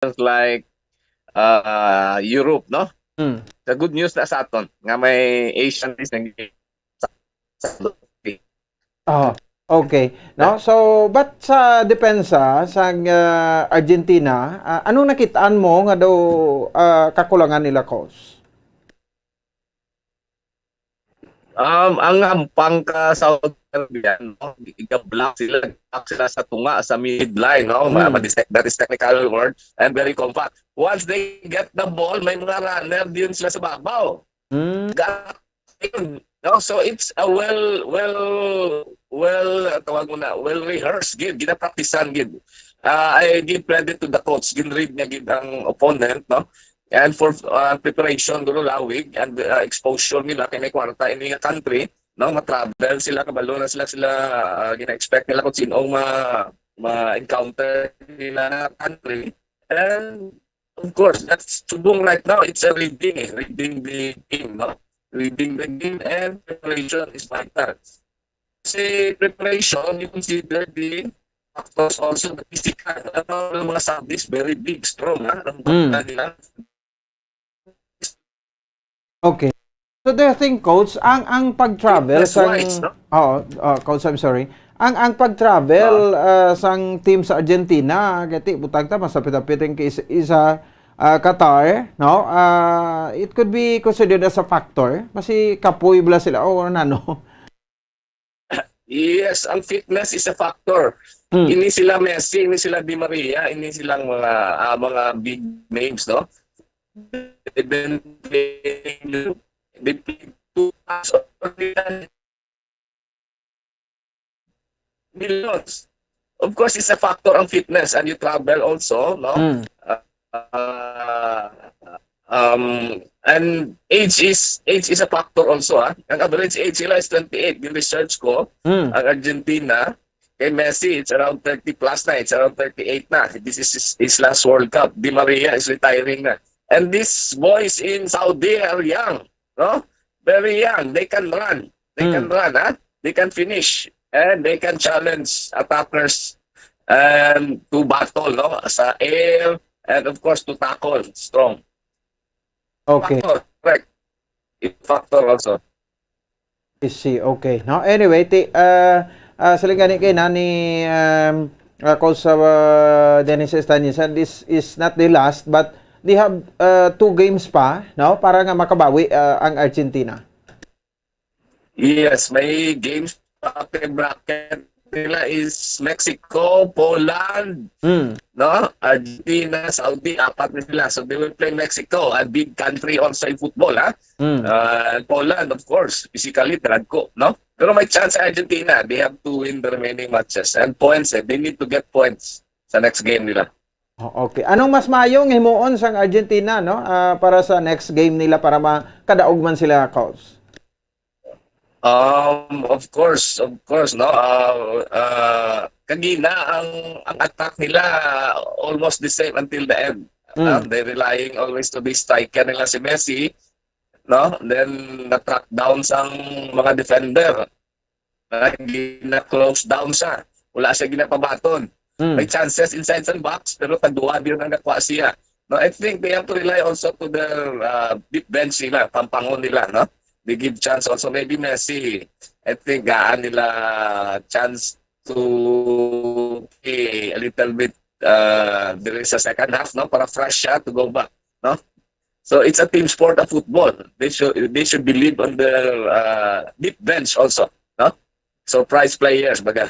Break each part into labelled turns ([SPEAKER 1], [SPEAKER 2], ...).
[SPEAKER 1] like Europe, no?
[SPEAKER 2] Mm.
[SPEAKER 1] The good news na sa aton nga may Asian is nag
[SPEAKER 2] Oh, okay. No? So, but sa depensa sa Argentina, anong nakitaan mo nga daw kakulangan nila, coach?
[SPEAKER 1] Ang hampang ka Saudi Arabia, no? Block sila sa tunga sa midline, no? That is technical word and very compact. Once they get the ball, may mga runner din sila sa babaw. No, so it's a tawag mo na, well rehearsed gid, gina-practicean gid. I give credit to the coach, gin-read niya gid ang opponent, no? And for preparation dulo lawig and exposure nila kay may kwarta in nga country, no? Ma-travel sila, kabalo na sila gina-expect nila kung sino ma-encounter nila na country. And of course, that's subong right now, it's a reading the game, no? Reading the game and preparation is vital. Kasi preparation, you consider the factors also, the physical. Ang mga Saudis, very big, strong, ha? Nila.
[SPEAKER 2] Okay. So do you think, coach, ang pag-travel coach, I'm sorry. Ang pag-travel sang team sa Argentina, gati butang ta masapit-apiting kay isa Qatar, no? It could be considered as a factor. Kasi kapoy bala sila o ano.
[SPEAKER 1] Yes, ang fitness is a factor. Ini sila Messi, ini sila Di Maria, ini silang mga big names, no? They've been playing millions. Of course, it's a factor ang fitness, and you travel also, no? And age is a factor also. Ang average age nila is 28. Yung research ko, ang Argentina, kay Messi, it's around 30 plus na. It's around 38 na. This is his last World Cup. Di Maria is retiring na. And these boys in Saudi are young, no? Very young. They can run. They can run, ha? They can finish. And they can challenge attackers and to battle, no? Sa air, and of course to tackle strong.
[SPEAKER 2] Okay.
[SPEAKER 1] Factor, correct. It's factor also.
[SPEAKER 2] I see. Okay. No, anyway, salingani kay nani coach Dennis Estanis, and this is not the last, but they have 2 games pa, no, para nga makabawi ang Argentina.
[SPEAKER 1] Yes, may games pa. Bracket nila is Mexico, Poland, no? Argentina, Saudi, 4 na sila. So they will play Mexico, a big country also in football, ha? Poland, of course, physically, dragko, no? Pero may chance sa Argentina. They have to win the remaining matches. And points, they need to get points sa next game nila.
[SPEAKER 2] Okay. Anong mas mayong himuon sang Argentina, no? Para sa next game nila para makadaog man sila, coach?
[SPEAKER 1] Of course, no. Kagina ang attack nila almost the same until the end. They're relying always to be striker nila si Messi, no? Then na-track down sang mga defender. Gina-close down siya. Wala siya ginapabaton. May chances inside the box pero tagduwa din ang nakuha siya. No, I think they have to rely also to their deep bench nila, pampangon nila, no? They give chance also maybe Messi. I think nila chance to play a little bit there is a second half, no, para fresh siya to go back, no? So it's a team sport of football. They should believe on their deep bench also, no? So prize players baga.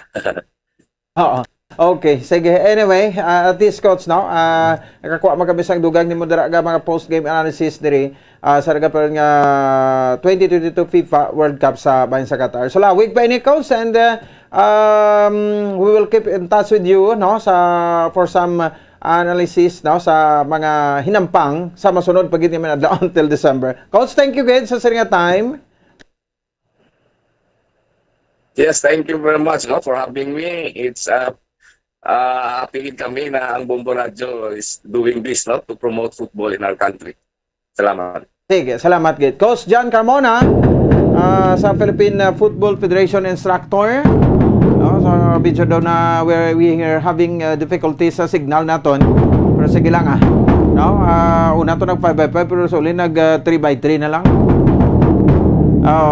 [SPEAKER 2] Oo. Okay, sige. Anyway, at this, coach, no, nakakuha magkabisang dugang ni Moderaga mga post-game analysis diri sa nagaparan nga 2022 FIFA World Cup sa bayan sa Qatar. So lawig pa ini, coach, and we will keep in touch with you, no, for some analysis, no, sa mga hinampang sa masunod pagit naman adlaw until December. Coach, thank you guys sa nga time.
[SPEAKER 1] Yes, thank you very much, no, for having me. It's happy kami na ang Bombo Radio is doing this, no, to promote football in our country. Salamat.
[SPEAKER 2] Sige, salamat, Gate. Coach John Carmona, sa Philippine Football Federation instructor. No, so, video daw na where we are having difficulties sa signal naton. Pero sige lang no, una to nag 5x5 pero suli nag 3x3 na lang.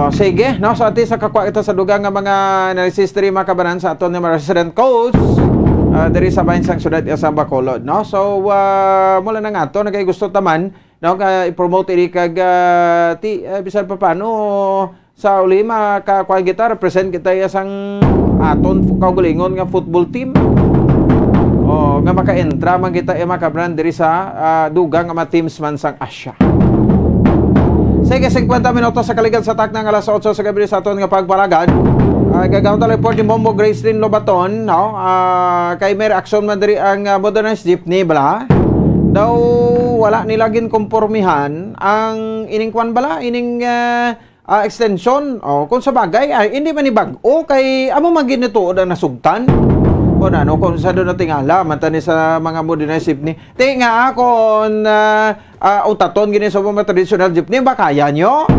[SPEAKER 2] Sige, no, so at least nakakuha ito sa dugang nga mga analysis diri mga kabanan sa aton nga resident coach diri sa bahin sang syudad sa Bacolod, no. So mula na nga to nagay gusto taman no i-promote iri kag bisan pa paano sa uli makakuha kita represent kita sang aton kaugalingon nga football team. Nga maka-entra man kita mga kabanan diri sa dugang nga mga teams man sang Asia. Sige, 50 minutos sa kaligan sa tak ng alas 8 sa gabi sa aton nga pagpalagad. Gagawin tayo report ni Mombo Grace Lynn Lobaton, no? Kay may reaksyon man diri ang modernized jeepney bala. Daw wala nilagin kompormihan ang ining kwan bala, ining extension. Kung sa bagay hindi man ni bag-o kay amo man ginito na nasugtan. No, kung sa doon natingala, matani sa mga modernized jeepney. Tinga kung utaton gini sa mga traditional jeepney, ba kaya nyo?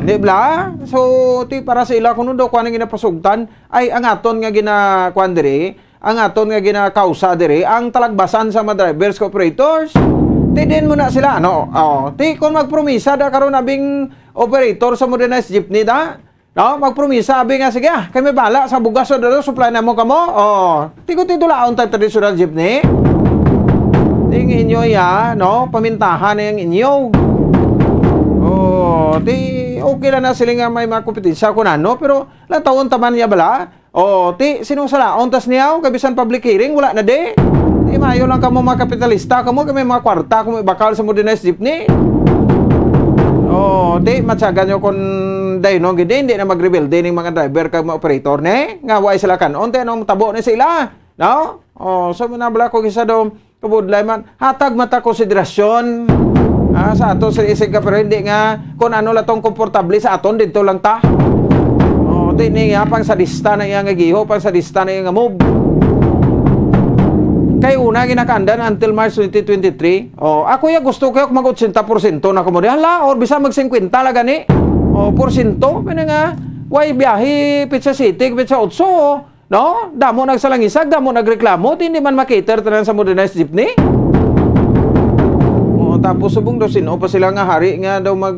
[SPEAKER 2] Di ba? So, para sa ila, kung do, kung anong ginapasugtan, ay ang aton nga ginakuan diri, ang aton nga ginakausa diri, ang talagbasan sa mga drivers, operators. Din mo na sila, no? Kung magpromisa, da karon nabing operator sa modernized jeepney, da? No, magpromisa, sabi nga, sige kami bala sa bugas o dalo, supply na mo kamo. Tigo-titulaon tayo traditional jeepney. Tingin nyo no, pamintahan na yung inyo. Okay na sila nga may mga kompetensya kung ano, pero latawon taman niya bala. Sinusalaon tas niyaw, kabisan public hearing, wala na de. Mayo lang kamo mga kapitalista, kamo kami mga kwarta, kamo bakal sa modernized jeepney. Matsagan nyo kung dahil no, hindi na mag-rebuild din yung mga driver kag mga operator ne nga way sila kanon nung tabo ni sila, no. So manabla ko kisa do kabudlay man hatag mata konsiderasyon sa ato sa isig ka pero hindi nga kung ano latong komportable sa aton dito lang ta. Di nga pang sadista na yang giho, pang sadista na yang move. Kay una ginakandan until March 2023. Ako gusto ko mag 80% na ko mo hala or bisa mag 50 la gani. Porsyento nga way biyahe Pizza City, Pizza Otso, no? Damo nagsalangisag, damo nagreklamo, hindi man makater tanan sa modernized jeepney. Tapos subong daw sino pa sila nga hari nga daw mag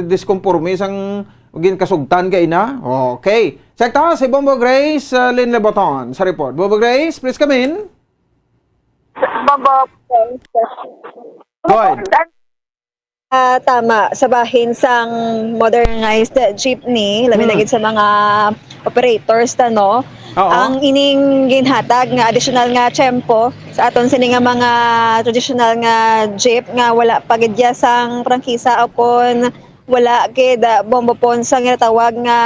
[SPEAKER 2] disconforme sang ugin kasugtan kay na. Okay. Sekta si Bombo Grace Lynn Lobaton sa report. Bombo Grace, please come in.
[SPEAKER 3] Bombo,
[SPEAKER 2] go ahead.
[SPEAKER 3] Tama, sa bahin sang modernized jeepney, labi na gid sa mga operators no. Ang ining ginhatag nga additional nga tiyempo sa aton sini nga mga traditional nga jeep nga wala pagidya sang prangkisa o kon wala gid bombo pon sang tawag nga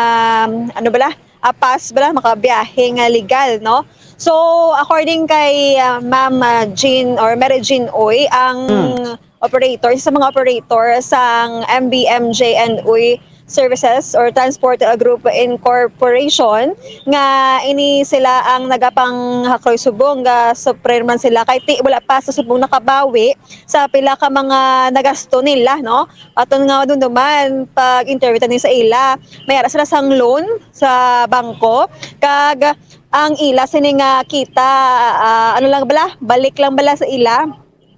[SPEAKER 3] ano bala pass bala makabiyahe nga legal no. So according kay Ma'am Jean or Mary Jean Oy ang operator sa mga operator sang MBMJ and Uy Services or Transport Group Incorporation nga ini sila ang nagapang hakloy subong nga supreman sila kay wala pa sa subong nakabawi sa pila ka mga nagasto nila no. Aton nga dun duman pag interview tani sa ila mayara sila sang loan sa bangko kag ang ila sini nga kita ano lang bala balik lang bala sa ila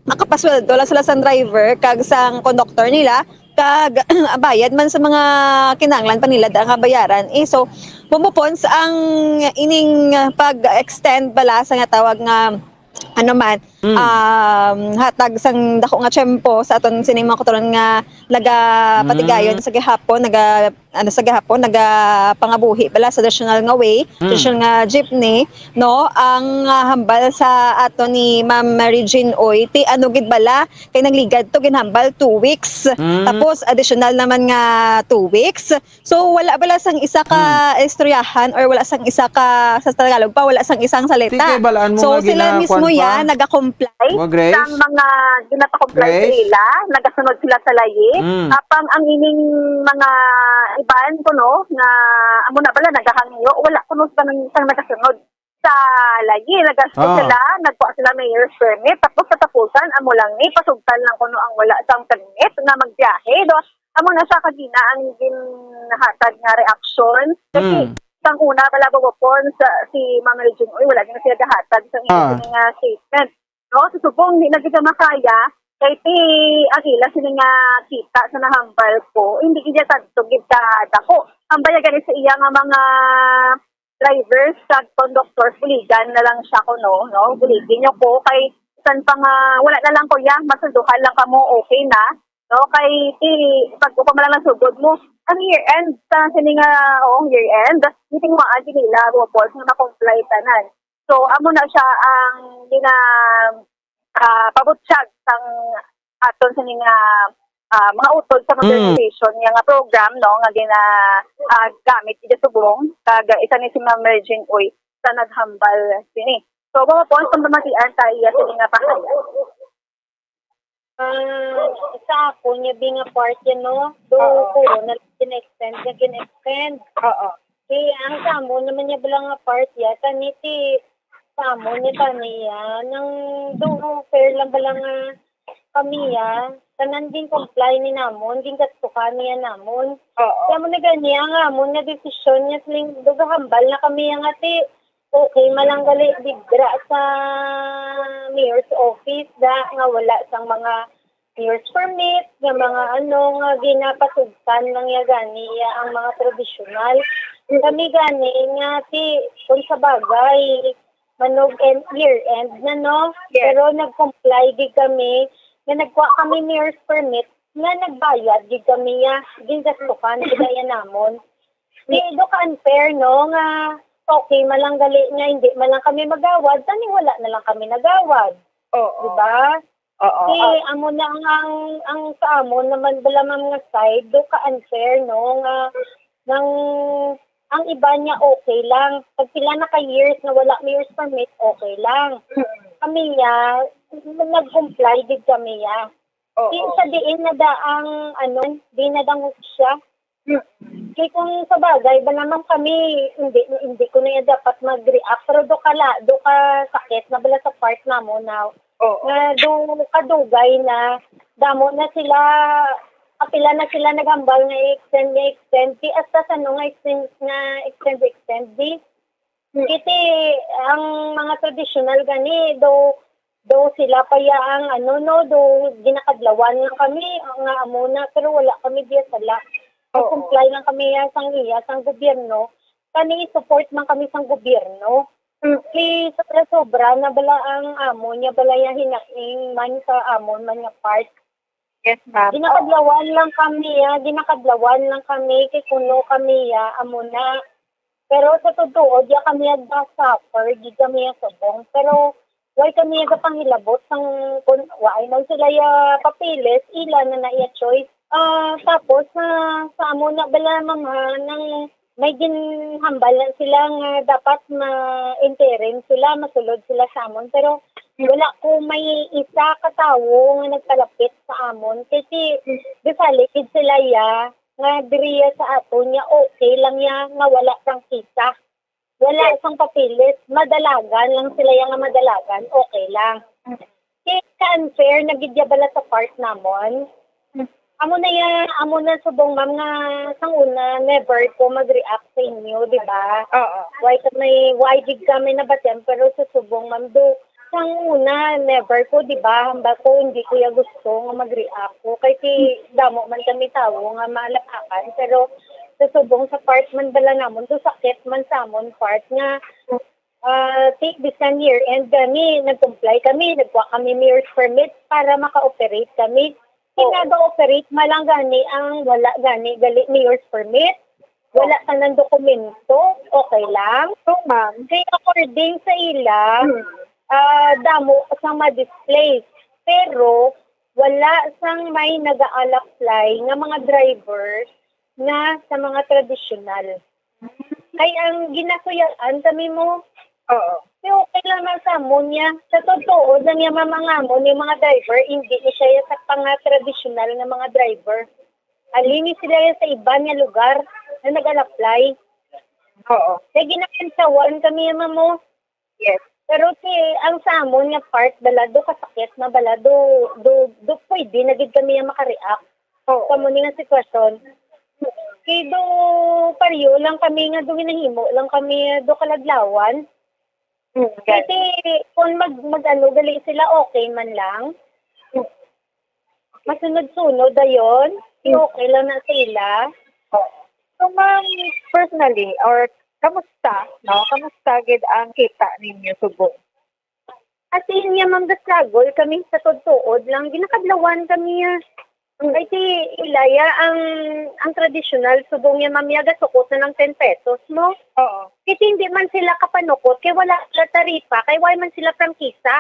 [SPEAKER 3] makapasweldo lang sila sa driver kag sang conductor nila kag bayad man sa mga kinanglan pa nila da nga bayaran so bumupons ang ining pag-extend bala sa nga tawag nga ano man hatag sang dako nga tiyempo sa aton sining mga kutoron nga nagapatigayon sa gihapon naga pangabuhi bala sa traditional nga way traditional nga jeepney no ang hambal sa aton ni Ma'am Mary Jean Oy ano gid bala kay nagligad to ginhambal 2 weeks tapos additional naman nga 2 weeks so wala bala sang isa ka istoryahan or wala sang isa ka sa Tagalog pa wala sang isang salita so sila mismo naga-comply sang mga ginapa-comply nila nagasunod sila sa layi apang ang ining mga iban ko no nga amo na pala nagahangyo wala kuno sa nang nagasunod sa layi nagasto sila nagkuha sila mayor's permit tapos katapusan amo lang ni pasugtan lang kuno ang wala sang permit nga magbiyahe do amo na sa kagina ang ginhatag nga reaksyon kasi sang una pala bubupon sa si Ma'am Regine wala din siya gahatag sa inyong statement No, susubong, hindi na kita makaya. Kaya ti, ang ila sila nga kita sa nahambal ko, hindi kita tagtugid ka dako. Ang bayagan sa iya nga mga drivers, sa conductors, buligan na lang siya ko, no? Buligin niyo ko, kay san pa nga, wala na lang ko yan, masundukan lang ka mo, okay na. No, kay ti, pag ko lang ng sugod mo, ang year-end, sa sini nga, year-end, hindi mo adi nila, reports na na-comply tanan. So, amo na siya ang pabutsyag sang aton sa mga utod sa modernization nga program no nga gamit iti subong kag isa ni si Ma'am Merging Uy sa naghambal sini. So, mga po ang pamamatian tayo sa nga pahaya.
[SPEAKER 4] Sa ako niya being a part yan, no? Puro na kin-extend. Oo. Kaya ang samo naman niya bilang a part yan, taniti samo ni taniya, nang fair lang balang kami tanan din comply ni namon, din katukan niya namon. Kaya mo na ganyan nga, mo na desisyon niya siling hambal na kami yang ati, okay, malanggali bigra sa mayor's office nga wala sang mga mayor's permit, nga mga nga ginapasugtan lang ya gani ang mga tradisyonal. Kami gani nga kung sa bagay, manog year-end na, no? Yes. Pero nag-comply di kami, nga nagkuha kami mayor's permit, nga nagbayad di kami din gastukan, kaya namon. Di do ka unfair, no? Nga, okay, malanggali nga, hindi malang kami magawad, tani wala na lang kami nagawad. Diba? Amo na ang sa amon naman bala mga side, do ka unfair, no? Nga, ang iba niya okay lang. Pag sila naka-years na wala mayor's permit, okay lang. Kami nag-comply din kami Sa diin na daang, di na dang siya. Kaya kung sa bagay, ba naman kami, hindi ko na dapat mag-react. Pero do ka sakit na bala sa part na mo now. Do kadugay na, damo na sila, apila na sila nagambal na extend di hasta sa nga extend di kiti ang mga traditional gani do sila pa ang do ginakadlawan lang kami nga amuna pero wala kami diya sala comply lang kami sang gobyerno kani support man kami sang gobyerno kay sobra na bala ang amo niya bala ya hinaing man sa amon man nga part. Yes, ma'am. Ginakadlawan lang kami, kay kuno kami, amo na. Pero sa totoo, di kami suffer, di kami sabong. Pero, why kami pangilabot sang why nang sila papilis, ila na na choice. Tapos, sa amo na bala mga nang may ginhambal sila nga dapat ma-interim sila, masulod sila sa amon. Pero, wala ko may isa katawo nga nagkalapit sa amon kasi bisalikid sila nga diriya sa aton niya okay lang nga wala sang kita wala sang papilis madalagan lang sila nga madalagan okay lang kaya ka-unfair nagidyabala sa part namon amo na subong ma'am nga sang una never ko mag-react sa inyo di ba why dig kami nabatem pero susubong ma'am sang una, never ko, di ba? Hamba ko, hindi ko gusto nga mag-react ko. Kasi damo man kami tao nga malapakan. Pero susubong sa part man bala namon, sakit man sa amon part nga take this year and kami, nag-comply kami, nagkuha kami mayor's permit para maka-operate kami. Kinaga-operate malang gani ang wala gani gali mayor's permit. Wala ka ng dokumento, okay lang. So, ma'am, kaya according sa ila, damo sang ma-display. Pero, wala sang may nag-a-apply nga mga drivers na sa mga tradisyonal. Kaya ang ginasuyaan kami mo, okay lang sa amon niya. Sa totoo, lang yung mga amon, yung mga driver, hindi siya sa pang tradisyonal na mga driver. Alini sila sa iba niya lugar na nag-a-apply. Kaya ginakansawan kami yung mo. Yes. Pero ang sa amon nga part balado kasakit na balado do pwede na gid kami maka-react sa mo nga sitwasyon. Kay do pariyo lang kami nga do hinahimo lang kami do kaladlawan. Kasi kung mag-ano, gali sila, okay man lang. Masunod-sunod ayon, okay lang na sila.
[SPEAKER 5] So, ma'am, personally, or kamusta, no? Kamusta gid ang kita ninyo subong?
[SPEAKER 4] As in niya, ma'am, the struggle, kami sa todtood lang, ginakadlawan kami. Kasi ilaya, ang traditional, subong niya, ma'am, yaga, sukot na ng 10 pesos mo.
[SPEAKER 5] Oo.
[SPEAKER 4] Kasi hindi man sila kapanukot, kaya wala sila taripa, kaya why man sila prangkisa.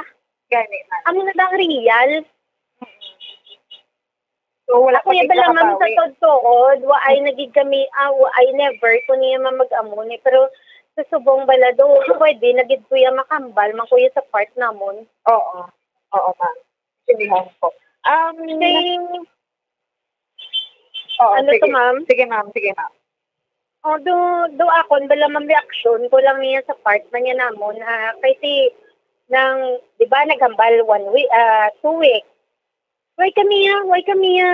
[SPEAKER 5] Gani man.
[SPEAKER 4] Amo na lang real.
[SPEAKER 5] So, wala
[SPEAKER 4] Ako
[SPEAKER 5] pa
[SPEAKER 4] yung bala, ma'am, sa
[SPEAKER 5] kabawi.
[SPEAKER 4] todtood, ay nagig kami, ay never, ko niya mag-amon eh. Pero sa subong bala do, pwede, nagid kuya makambal, man kuya sa part namon.
[SPEAKER 5] Oo. Oo, ma'am. Sinihan ko.
[SPEAKER 4] Kay,
[SPEAKER 5] Oo,
[SPEAKER 4] ano
[SPEAKER 5] sige.
[SPEAKER 4] to, ma'am?
[SPEAKER 5] Sige, ma'am. Sige, ma'am.
[SPEAKER 4] do akon, bala ma'am, reaction ko lang niya sa part man niya namon. Kasi, nang, di ba, naghambal 1 week, 2 weeks. Why kami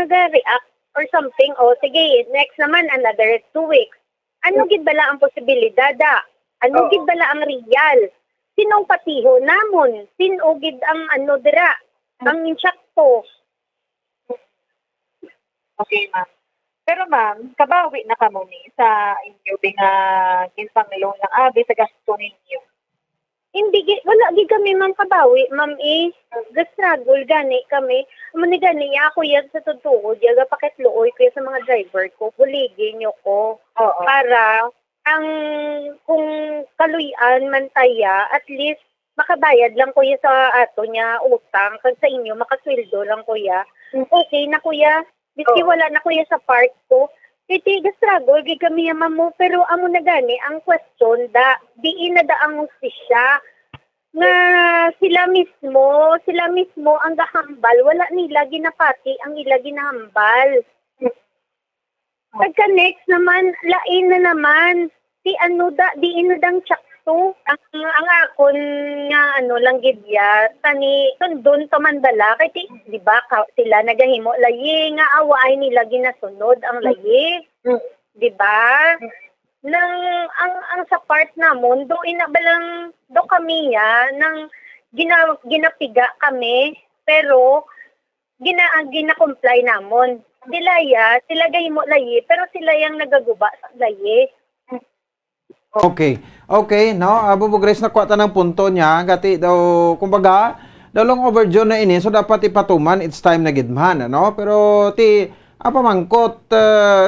[SPEAKER 4] ga-react or something? O, sige, next naman, another 2 weeks. Ano gid bala ang posibilidad, Ano gid bala ang real? Sinong patiho namon? Sino gid ang ano dira? Ang insakto.
[SPEAKER 5] Okay, ma'am. Pero, ma'am, kabawi na ka mo ni sa inyo nga ginpangloan ng abi sa gasto ninyo.
[SPEAKER 4] Hindi, wala gid kami ma'am kabawi, ma'am ga-struggle gani kami. Mani gani ako yan sa totoo, yaga pakitluoy ko sa mga driver ko, buligin nyo ko.
[SPEAKER 5] Oo.
[SPEAKER 4] Para ang kung kaluyan man taya, at least makabayad lang kuya sa ato niya utang, kag sa inyo makasweldo lang kuya. Okay na kuya, biski wala na kuya sa part ko. Iti struggle gid kami ma'am mo, pero amo na gani ang question di na ang hustisya nga sila mismo ang gahambal, wala nila ginapati ang ila ginahambal. Pagka next naman, lain na naman. Di inudang tsakto. Ang akon nga lang gidya, tani, doon to mandala, kay di ba, sila nagahimo, layi nga awaay nila ginasunod ang layi. Di ba? Ang sa part namon, do inabalang, do kami nang ginapiga kami, pero gina-comply namon. Sila gahimo layi, pero sila yang nagaguba sa layi.
[SPEAKER 2] Okay. Okay, no? Bubo Grace, nakuha ta ng punto niya. Gati daw, kumbaga, daw long overdue na ini, so dapat ipatuman, it's time na gidman, ano? Pero pamangkot,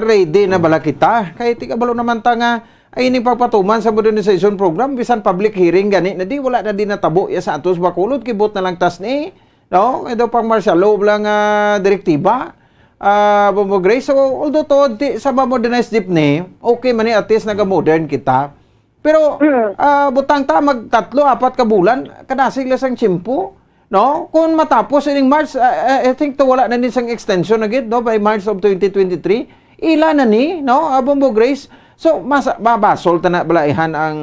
[SPEAKER 2] ready na bala kita. Kaya kabalo naman ta nga, ay ini pagpatuman sa modernization program, bisan public hearing gani, na di wala na din natabo ya sa atos bakulod, kibot na lang tas ni, no? Kaya daw pang martial law lang direktiba. Bubo Grace, so although to, sa modernized jeepney, okay man at least naga-modern kita. Pero, butang ta, mag-3, 4 ka bulan, kadasig lasang tsimpo, no? Kung matapos, ining March, I think to wala na din sang extension agad, no? By March of 2023, ila na ni, no? Bubo Grace, so, mabasol ta na balaihan ang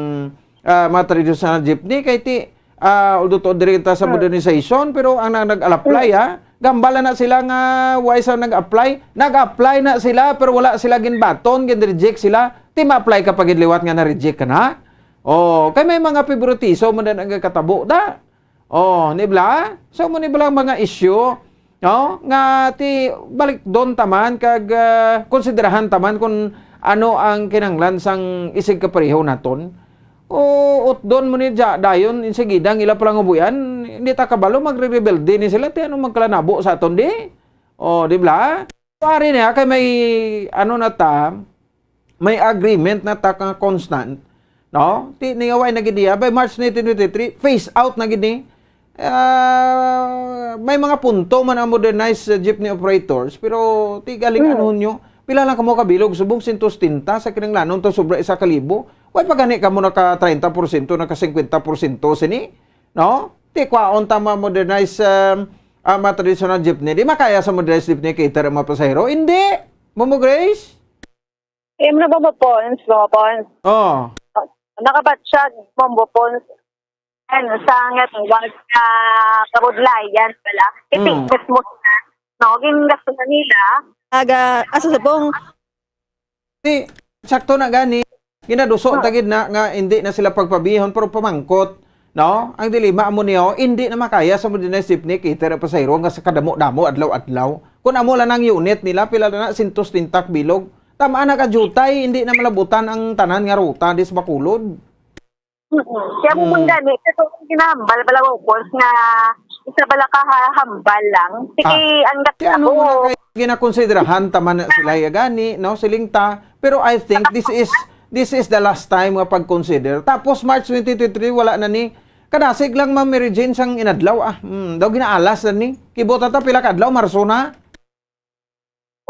[SPEAKER 2] mga traditional jeepney, kay although to, direkta sa modernization, pero ang nag-apply, gambala na sila nga why sa nag-apply na sila pero wala sila ginbaton, gin-reject sila, ma-apply ka pag liwat nga na-reject ka na. Kay may mga pibrutiso man ang katabo da. Nibla? So mo nibla mga issue, no? Nga balik doon taman kag konsiderahan taman kung ano ang kinanglan sang isig kapareho naton. Doon mo ni dayon insigidang ila palang ubuyan, hindi ta kabalo magre-rebel din ni sila ano magkalanabo sa aton di. Di ba? Pare niya kay may may agreement na ta constant, no? Ningaway na gid by March 1923 phase out na gid ni. May mga punto man ang modernized jeepney operators, pero galing nyo pila lang kamo kabilog subong 130 sa kinanglanon to sobra 1,000. Way pagani kamo naka 30%, naka 50% sini, no? Kwaon tama modernized mga traditional jeepney. Di makaya sa modernized jeepney cater ang mga pasahero? Hindi. Momo Grace?
[SPEAKER 5] Na mamapons. Nakabatsyag, mamapons. Sa nga wag na kabudlayan pala. Gas mo na. No, gingasto na nila.
[SPEAKER 3] Asa subong
[SPEAKER 2] Sakto na gani. Ginaduso tagid na nga hindi na sila pagpabihon pero pamangkot. no? Ang dilema mo niyo, hindi na makaya sa modernized jeepney cater pa sa hiro nga sa kadamo-damo adlaw-adlaw. Kung amo lang ang unit nila pila na 130 bilog. Tama na ka jutay, hindi na malabutan ang tanan nga ruta dis Bacolod.
[SPEAKER 5] Kaya mo mong gani, kasi kung kinahambal pala ko, nga isa bala ka hambal lang. Sige, ang
[SPEAKER 2] Kaya ano mo na kayo ginakonsiderahan, tama na sila gani, no? Silingta. Pero I think this is the last time nga pag-consider. Tapos March 2023, wala na ni. Kadasig lang Ma'am Mary Jane sang inadlaw. Daw ginaalas na ni. Kibota ta pila kadlaw, Marso na.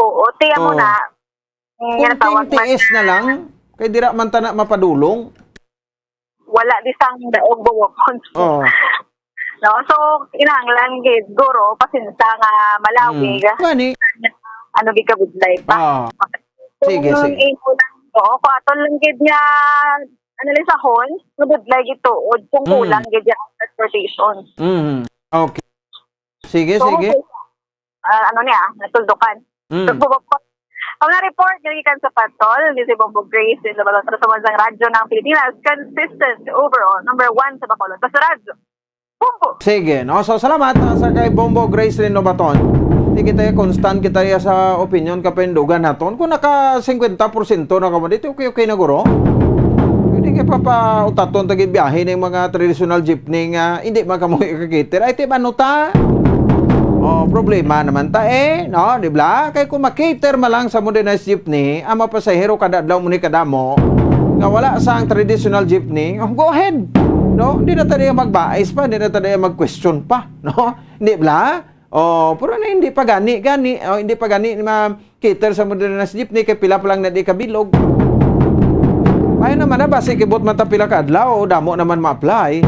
[SPEAKER 5] Oo, tiyan mo na.
[SPEAKER 2] Kunting tiis na lang. Kay dira man ta na mapadulong.
[SPEAKER 5] Wala di sang daog buwakon.
[SPEAKER 2] Oh.
[SPEAKER 5] No, so kinahanglan gid guro pasinta nga Malawi.
[SPEAKER 2] Gani.
[SPEAKER 5] Ano gi ka budlay pa.
[SPEAKER 2] Sige, sige.
[SPEAKER 5] Oo, paton lang gid nga analisahon, nabudlay gid tuod kung kulang gid yung transportation.
[SPEAKER 2] Okay. Sige,
[SPEAKER 5] so,
[SPEAKER 2] sige.
[SPEAKER 5] Ano niya, natuldukan. So, ang na-report nilikan sa Patol, ni si Bombo Grace, sa Balotro sa Mansang Radyo ng Pilipinas, consistent overall, number 1 sa Bacolod. Basta radyo. Bombo!
[SPEAKER 2] Sige, no? So, salamat sa kay Bombo Grace Renovaton. Hindi kita constant kita sa opinion kapendugan naton. Kung naka 50% na kamo dito, okay na guro. Hindi ka pa utaton tagi biyahe ng mga traditional jeepney nga hindi man kamo ikakiter. Ay ti ano ta? Problema naman ta no, di ba? Kay kung makater malang sa modernized jeepney, ang mapasahero kada adlaw mo ni kadamo, nga wala sa ang traditional jeepney, go ahead. No, hindi na tayo magbaais pa, hindi na tayo mag-question pa, no? Hindi ba? Pero na hindi pa gani, hindi pa gani ma-cater sa modernized jeepney kay pila pa lang na di kabilog. Ayaw naman na basi kibot man ta pila ka adlaw, damo naman ma-apply.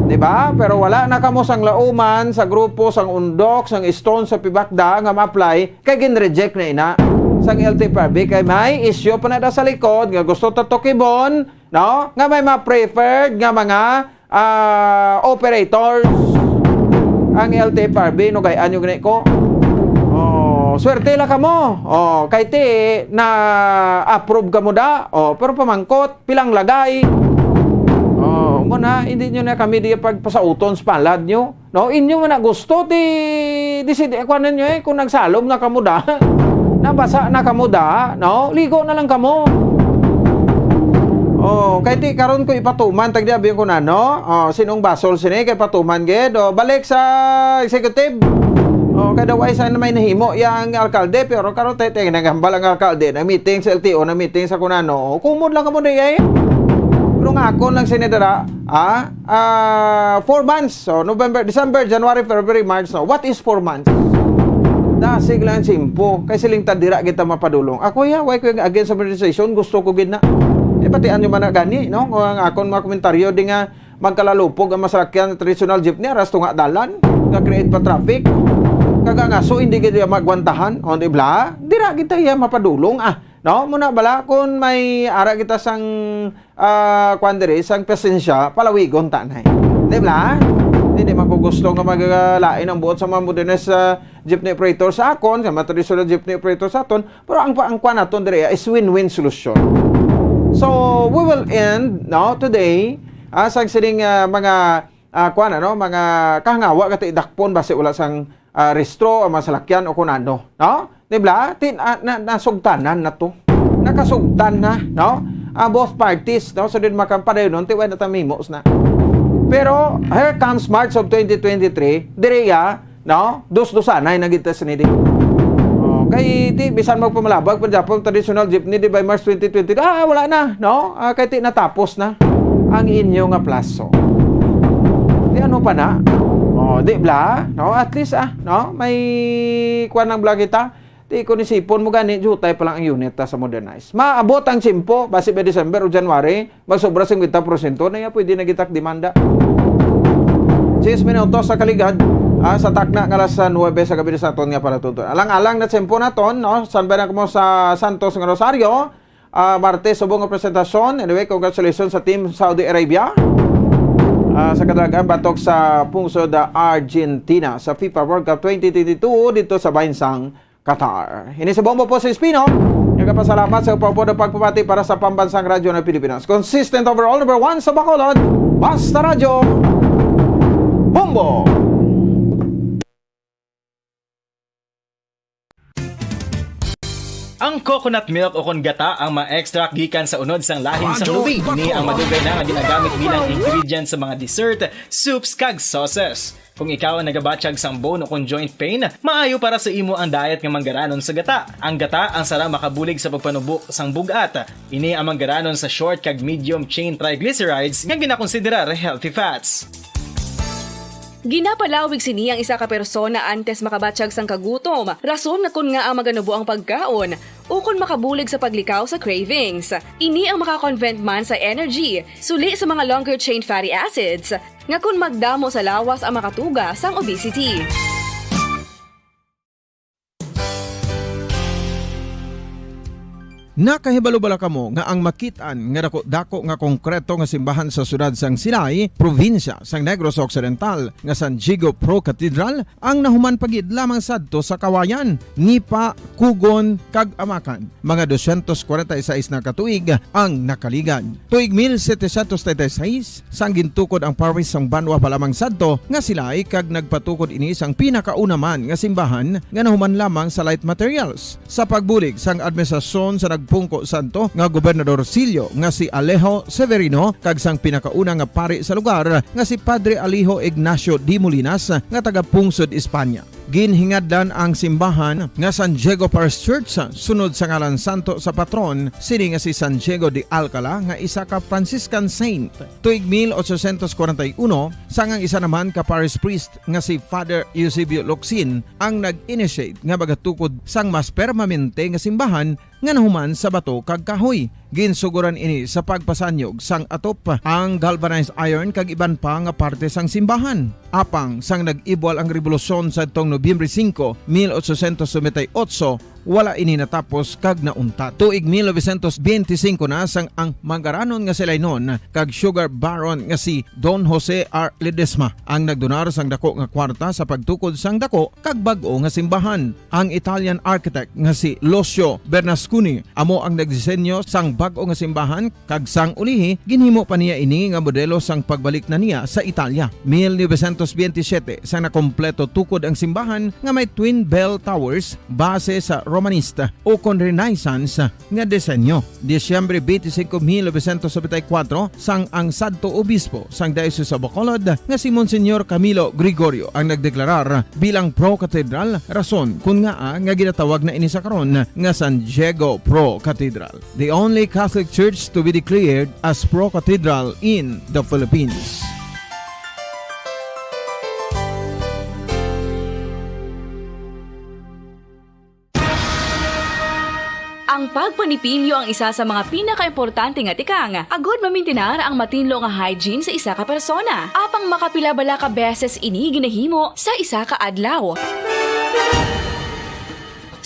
[SPEAKER 2] Di ba? Pero wala na kamo sang lauman, sa grupo, sang undok, sang stone, sa pibakda nga ma-apply, kay gin-reject na ina. Sang LTFRB, kay may issue pa na da sa likod, nga gusto tatokibon, no? Nga may ma-preferred, nga mga operators. Ang LTFRB, no gayaan yung ganit ko. Swerte lang kamo. Kay ti, na-approve ka mo da. Pero pamangkot, pilang lagay. Muna, hindi nyo na kami di pagpasauton sa palad nyo. No? Inyo man na gusto, decide ako ninyo kung nagsalom na kamo da. Nabasa na kamo da, no? Ligo na lang kamo. Kay ti karon ko ipatuman tagdiabi ko na no. Sinong basol sini kay patuman gid. Balik sa executive. Kada way sa may nahimo yang alkalde pero karon tay nagambal ang alkalde na meeting sa LTO na meeting sa kunano. Kumod lang kamo di pero nga ako lang sinidara 4 months. So November, December, January, February, March. So what is 4 months? Dasig lang simpo. Kay siling tadira kita mapadulong. Ako why ko against modernization gusto ko gid na. Patian nyo man na gani, no? Kung ang akong mga komentaryo di nga magkalalupog ang masakyan traditional jeepney aras tunga dalan, nga create pa traffic. Kaga nga so hindi gid magwantahan, di ba? Dira kita mapadulong no? Muna bala kung may ara kita sang kwandere sang presensya palawigon tanay. Di ba? Hindi man ko gusto nga maglain ang buot sa mga modernized jeepney operator sa akon, sa mga traditional jeepney operator sa aton, pero ang kwan naton dire is win-win solution. So, we will end today sa sining mga mga kahangawa kati dakpon base wala sang restro ang masalakyan o kunano, no? Di ba? Nasugtanan na to. Nakasugtan na, no? Both parties, no? So din makampadayon nun, tiwai na tamimos na. Pero here comes March of 2023, direya, no? Dus-dusanay nagitas ni di. Kay ti bisan magpamalabag pa Japon traditional jeepney di by March 2020 wala na no kay ti natapos na ang inyo nga plaso di ano pa na di bla no at least no may kuan ng vlog kita ti kun isipon mo gani jutay pa lang ang unit sa modernized maabot ang simpo base ba December o January magsobra 50% na pwede na gitak demanda 6 minutos sa kaligad sa takna nga alas 9 sa gabi sa aton nga para tuto. Alang-alang na tempo naton, no? Sanbay na mo sa Santos nga Rosario. Martes subong nga presentasyon. Anyway, congratulations sa team Saudi Arabia. Sa kadaghan batok sa pungsod Argentina sa FIFA World Cup 2022 dito sa bansang Qatar. Ini sa bombo po sa Espino. Nagpasalamat sa pagpapati para sa pambansang radyo ng Pilipinas. Consistent overall, number 1 sa Bacolod. Basta Radyo Bombo.
[SPEAKER 6] Ang coconut milk o kon gata ang ma-extract gikan sa unod sang lahing sang lubi. Ini ang madugay na nga ginagamit bilang ingredient sa mga dessert, soups kag sauces. Kung ikaw ang nagabatsyag sang bone o kon joint pain, maayo para sa imo ang diet nga manggaranon sa gata. Ang gata ang sara makabulig sa pagpanubok sang bugat. Ini ang manggaranon sa short kag medium chain triglycerides nga ginakonsiderar healthy fats.
[SPEAKER 7] Ginapalawig sini ang isa ka persona antes makabatsyag sang kagutom. Rason na kun nga ang maganubo ang pagkaon o kun makabulig sa paglikaw sa cravings. Ini ang makakonvent man sa energy, suli sa mga longer chain fatty acids, nga kun magdamo sa lawas ang makatuga sang obesity.
[SPEAKER 2] Nakahibalo bala kamo nga ang makitaan nga dako nga konkreto nga simbahan sa sudad sang Sinay, probinsya sang Negros Occidental nga San Diego Pro Cathedral ang nahuman pagid lamang sadto sa kawayan, Nipa, Kugon kag Amakan. Mga 246 na katuig ang nakaligan. Tuig 1736 sang gintukod ang parish sang Banwa pa lamang sadto nga sila ay kag nagpatukod ini sang pinakauna man nga simbahan nga nahuman lamang sa light materials. Sa pagbulig sang administrasyon sa Pungko Santo nga Gobernador Silio nga si Alejo Severino kag sang pinakauna nga pari sa lugar nga si Padre Alijo Ignacio D. Molinas nga taga Pungsod, Espanya. Ginhingadlan ang simbahan nga San Diego Parish Church sunod sa ngalan santo sa patron sini nga si San Diego de Alcala nga isa ka Franciscan saint. Tuig 1841 sangang isa naman ka parish priest nga si Father Eusebio Locsin ang nag-initiate nga bagatukod sang mas permanente nga simbahan nga nahuman sa bato kag kahoy. Ginsuguran ini sa pagpasanyog sang atop ang galvanized iron kag iban pa nga parte sang simbahan. Apang sang nag-ibwal ang revolusyon sa tong Nobyembre 5, 1898, wala ini natapos kag nauntat. Tuig 1925 na sang ang manggaranon nga sila noon kag sugar baron nga si Don Jose R. Ledesma ang nagdonar sang dako nga kwarta sa pagtukod sang dako kag bag-o nga simbahan. Ang Italian architect nga si Lucio Bernasconi amo ang nagdisenyo sang bag-o nga simbahan kag sang ulihi ginhimo pa niya ini nga modelo sang pagbalik na niya sa Italia. 1927 sang nakompleto tukod ang simbahan nga may twin bell towers base sa Romanista o kon Renaissance nga disenyo. Disyembre 25, 1974 sang ang sadto obispo sang Diocese sa Bacolod nga si Monsignor Camilo Gregorio ang nagdeklarar bilang pro cathedral, rason kun nga ginatawag na ini sa karon nga San Diego Pro Cathedral, the only Catholic church to be declared as pro cathedral in the Philippines.
[SPEAKER 7] Ang pagpanipilyo ang isa sa mga pinaka-importante nga tikang. Agod mamintinar ang matinlo nga hygiene sa isa ka persona. Apang makapilabala ka beses ini ginahimo sa isa ka adlaw.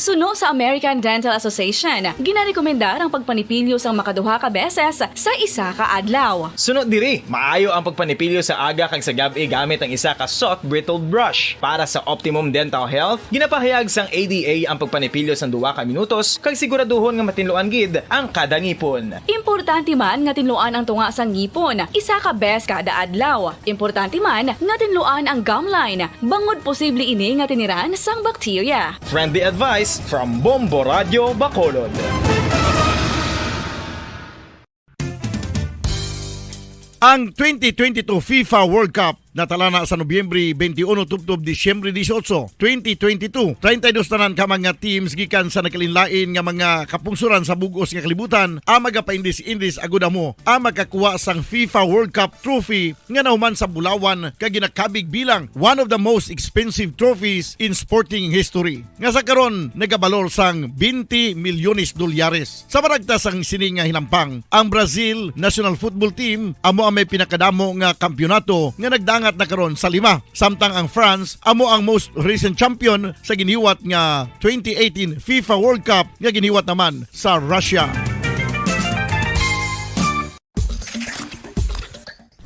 [SPEAKER 7] Suno sa American Dental Association, ginarekomendar ang pagpanipilyo sang makaduha ka beses sa isa ka adlaw.
[SPEAKER 6] Sunod diri, maayo ang pagpanipilyo sa aga kag sa gabi gamit ang isa ka soft brittle brush. Para sa optimum dental health, ginapahayag sang ADA ang pagpanipilyo sang 2 ka minutos kag siguraduhon nga matinloan gid ang kada ngipon.
[SPEAKER 7] Importante man nga tinluan ang tunga sang ngipon, isa ka bes kada adlaw. Importante man nga tinluan ang gum line, bangod posible ini nga tiniran sang bakterya.
[SPEAKER 6] Friendly advice from Bombo Radio Bacolod.
[SPEAKER 8] Ang 2022 FIFA World Cup natalana sa Nobyembre 21 tubtob Disyembre 18, 2022. 32 tanan ka mga teams gikan sa nakalinlain nga mga kapungsuran sa bugos nga kalibutan ang magapaindis-indis agud mo ang makakuha sang FIFA World Cup trophy nga nahuman sa Bulawan kag ginakabig bilang one of the most expensive trophies in sporting history. Nga sa karon nagabalor sang 20 milyones dolyares. Sa baragta sang sini nga hinampang, ang Brazil National Football Team amo ang may pinakadamo nga kampyonato nga nagdang angat na karon sa 5. Samtang ang France amo ang most recent champion sa giniwat nga 2018 FIFA World Cup nga giniwat naman sa Russia.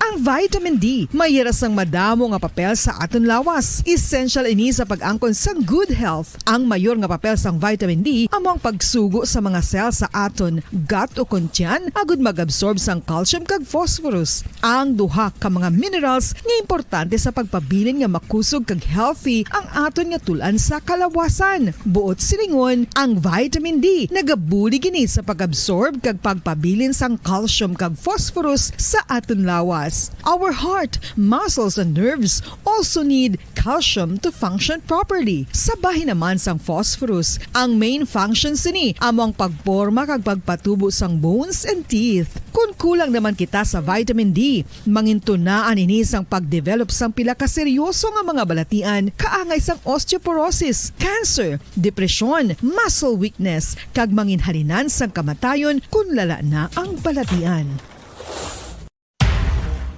[SPEAKER 9] Ang Vitamin D, mayira sang madamo nga papel sa aton lawas. Essential ini sa pag-angkon sang good health. Ang mayor nga papel sang vitamin D among pagsugo sa mga cell sa aton gut o kuntyan agud mag-absorb sang calcium kag phosphorus. Ang duha ka mga minerals nga importante sa pagpabilin nga makusog kag healthy ang aton nga tulan sa kalawasan. Buot silingon, ang vitamin D nagabuli gini sa pag-absorb kag pagpabilin sang calcium kag phosphorus sa aton lawas. Our heart, muscles and nerves also need calcium to function properly. Sabahin naman sang phosphorus, ang main function sini among pagporma kag pagpatubo sang bones and teeth. Kung kulang naman kita sa vitamin D, mangintunaan ini sang pagdevelop sang pila ka seryoso nga mga balatian kaangay sang osteoporosis, cancer, depresyon, muscle weakness, kag manginhalinan sang kamatayon kung lala na ang balatian.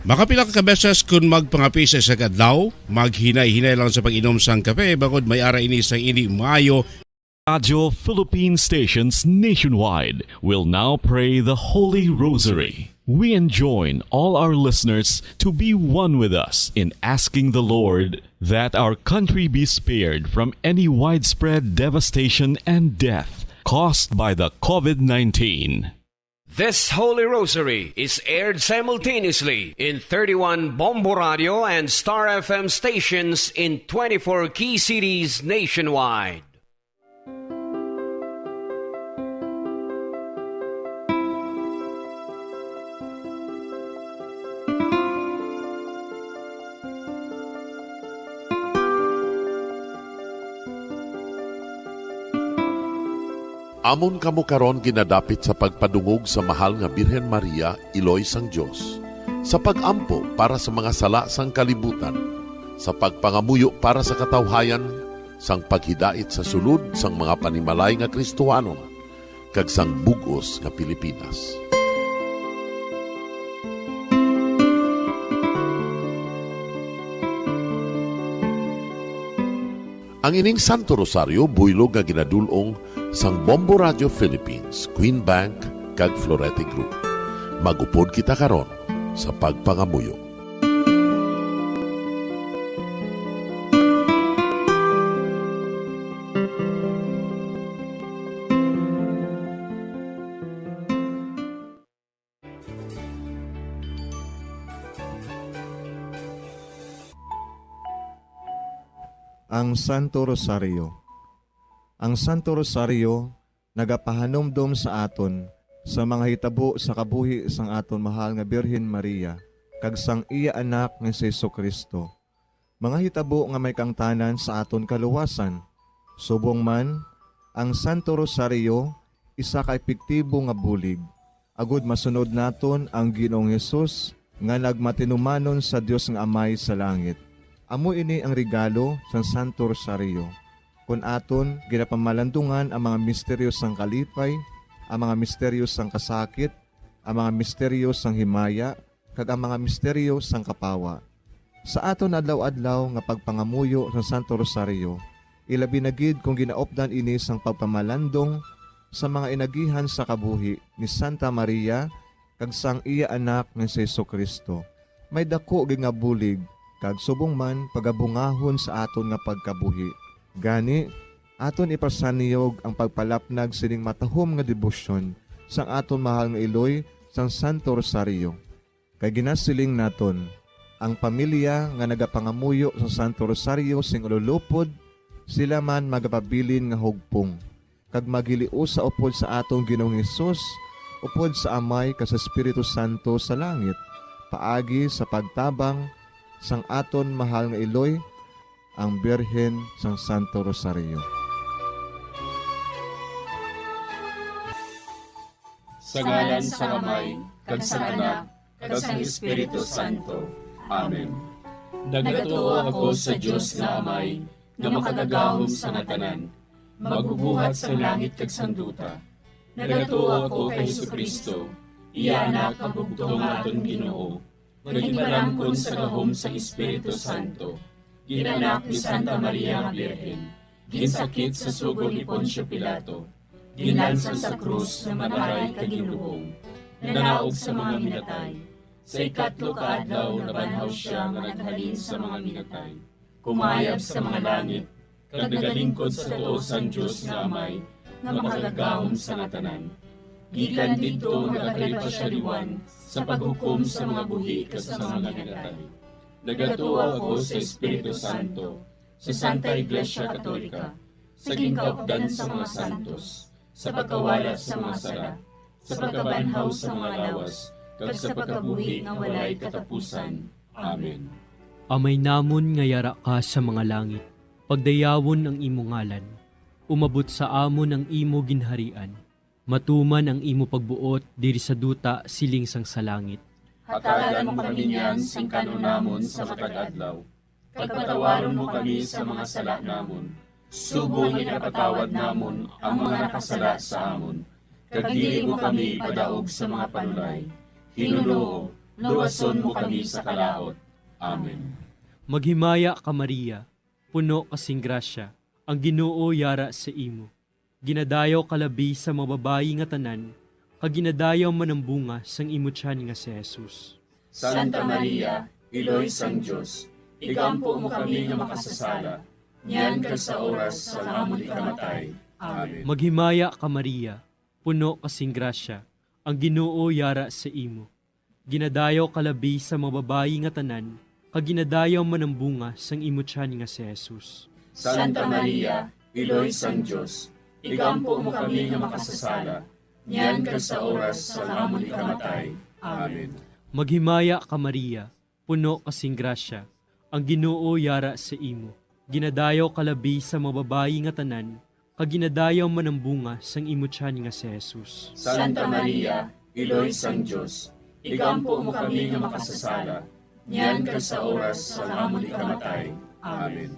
[SPEAKER 10] Makapila ka beses kung magpangapi sa isang adlaw, maghinay-hinay lang sa pag-inom sang kape, bakod may ara ini sang ini maayo.
[SPEAKER 11] Radio Philippine stations nationwide will now pray the Holy Rosary. We enjoin all our listeners to be one with us in asking the Lord that our country be spared from any widespread devastation and death caused by the COVID-19.
[SPEAKER 12] This Holy Rosary is aired simultaneously in 31 Bombo Radio and Star FM stations in 24 key cities nationwide.
[SPEAKER 13] Amon kamo karon ginadapit sa pagpadungog sa mahal nga Birhen Maria, Iloy sang Dios, sa pagampo para sa mga sala sang kalibutan, sa pagpangamuyo para sa katawhayan, sang paghidait sa sulod sang mga panimalay nga Kristohanon, kag sang bugos nga Pilipinas. Ang ining Santo Rosario buylog nga ginadulong sang Bombo Radio Philippines, Queen Bank, kag Florete Group. Magupod kita karon sa pagpangamuyo.
[SPEAKER 14] Ang Santo Rosario. Ang Santo Rosario nagapahanumdom sa aton sa mga hitabo sa kabuhi sang aton mahal nga Birhen Maria kag sang iya anak nga si Jesucristo. Mga hitabo nga may kangtanan sa aton kaluwasan. Subong man, ang Santo Rosario isa ka epektibo nga bulig. Agud masunod naton ang Ginoong Hesus nga nagmatinumanon sa Dios nga Amay sa langit. Amo ini ang regalo sa Santo Rosario. Kung aton ginapamalandungan ang mga misteryo sang kalipay, ang mga misteryo sang kasakit, ang mga misteryo sang himaya, kag ang mga misteryo sang kapawa. Sa aton adlaw-adlaw nga pagpangamuyo sa Santo Rosario, ilabi na gid kung ginaopdan ini sang pagpamalandong sa mga inagihan sa kabuhi ni Santa Maria kag sang iya anak nga si Jesucristo. May dako gid nga bulig kag subong man pagabungahon sa aton nga pagkabuhi. Gani, aton ipasaniyog ang pagpalapnag sining matahom nga debosyon sang aton mahal nga Iloy sang Santo Rosario. Kay ginasiling naton, ang pamilya nga nagapangamuyo sa Santo Rosario sing ululupod, sila man magapabilin nga hugpong. Kag magiliu sa upod sa atong Ginoong Hesus, upod sa Amay kas Espiritu Santo sa langit, paagi sa pagtabang sang aton mahal nga Iloy, ang Birhen sang Santo Rosario.
[SPEAKER 15] Sa ngalan sa Amay, kag sa Anak, kag sa Espiritu Santo. Amen. Nagatuo ako sa Dios nga Amay, nga makadagahom sa natanan, magbubuhat sa langit kag sanduta. Nagatuo ako kay Jesucristo, iya anak ang bugtong aton Ginoo, nagipalangkon sa gahom sa Espiritu Santo. Ginanak ni Santa Maria nga Birhen, ginsakit sa sugod ni Poncio Pilato, ginlansang sa krus na mataray kag ginlubong, nanaog sa mga minatay, Sa ikatlo ka adlaw nabanhaw siya nga naghalin sa mga minatay. Kumayab sa mga langit, kag nagalingkod sa tuo sang Dios nga Amay, nga makagagahom sa natanan. Gikan didto nagakalipa siya liwan sa paghukom sa mga buhi kas sa mga minatay. Nagatuo ako sa Espiritu Santo, sa Santa Iglesia Katolika, sa gingkaupdan sa mga santos, sa pagkawala sa mga sala, sa pagkabanhaw sa mga lawas, kag sa pagkabuhi nga walay katapusan. Amen.
[SPEAKER 16] Amay namon nga yara ka sa mga langit, pagdayawon ang imo ngalan, umabot sa amon ang imo ginharian, matuman ang imo pagbuot diri sa duta siling sang sa langit.
[SPEAKER 15] Hatagan mo kami niyan sing kanunamon sa matag adlaw, kag patawaron mo kami sa mga sala namon, subong ipatawad namon ang mga nakasala sa amon, kag dili mo kami padaog sa mga panulay. Hinunoo, luwason mo kami sa kalaot. Amen.
[SPEAKER 16] Maghimaya ka Maria, puno kasing grasya, ang Ginoo yara sa imo. Ginadayaw kalabi sa mga babayi nga tanan, kag ginadayaw man ang bunga sang imo tiyan nga si Jesus.
[SPEAKER 15] Santa Maria, Iloy sang Dios, igampo mo kami nga makasasala, niyan ka sa oras sa amon ikamatay. Amen.
[SPEAKER 16] Maghimaya ka Maria, puno kasing grasya, ang Ginoo yara sa imo. Ginadayaw kalabi sa mga babayi nga tanan, kag ginadayaw man ang bunga sang imo tiyan nga si Jesus.
[SPEAKER 15] Santa Maria, Iloy sang Dios, igampo mo kami nga makasasala, niyan ka sa oras sa amon ikamatay. Amen.
[SPEAKER 16] Maghimaya ka Maria, puno kasing grasya, ang Ginoo yara sa imo. Ginadayaw kalabi sa mga babayi nga tanan, kag ginadayaw man ang bunga sang imo tiyan nga si Jesus.
[SPEAKER 15] Santa Maria, Iloy sang Dios, igampo mo kami nga makasasala, niyan ka sa oras sa amon ikamatay. Amen.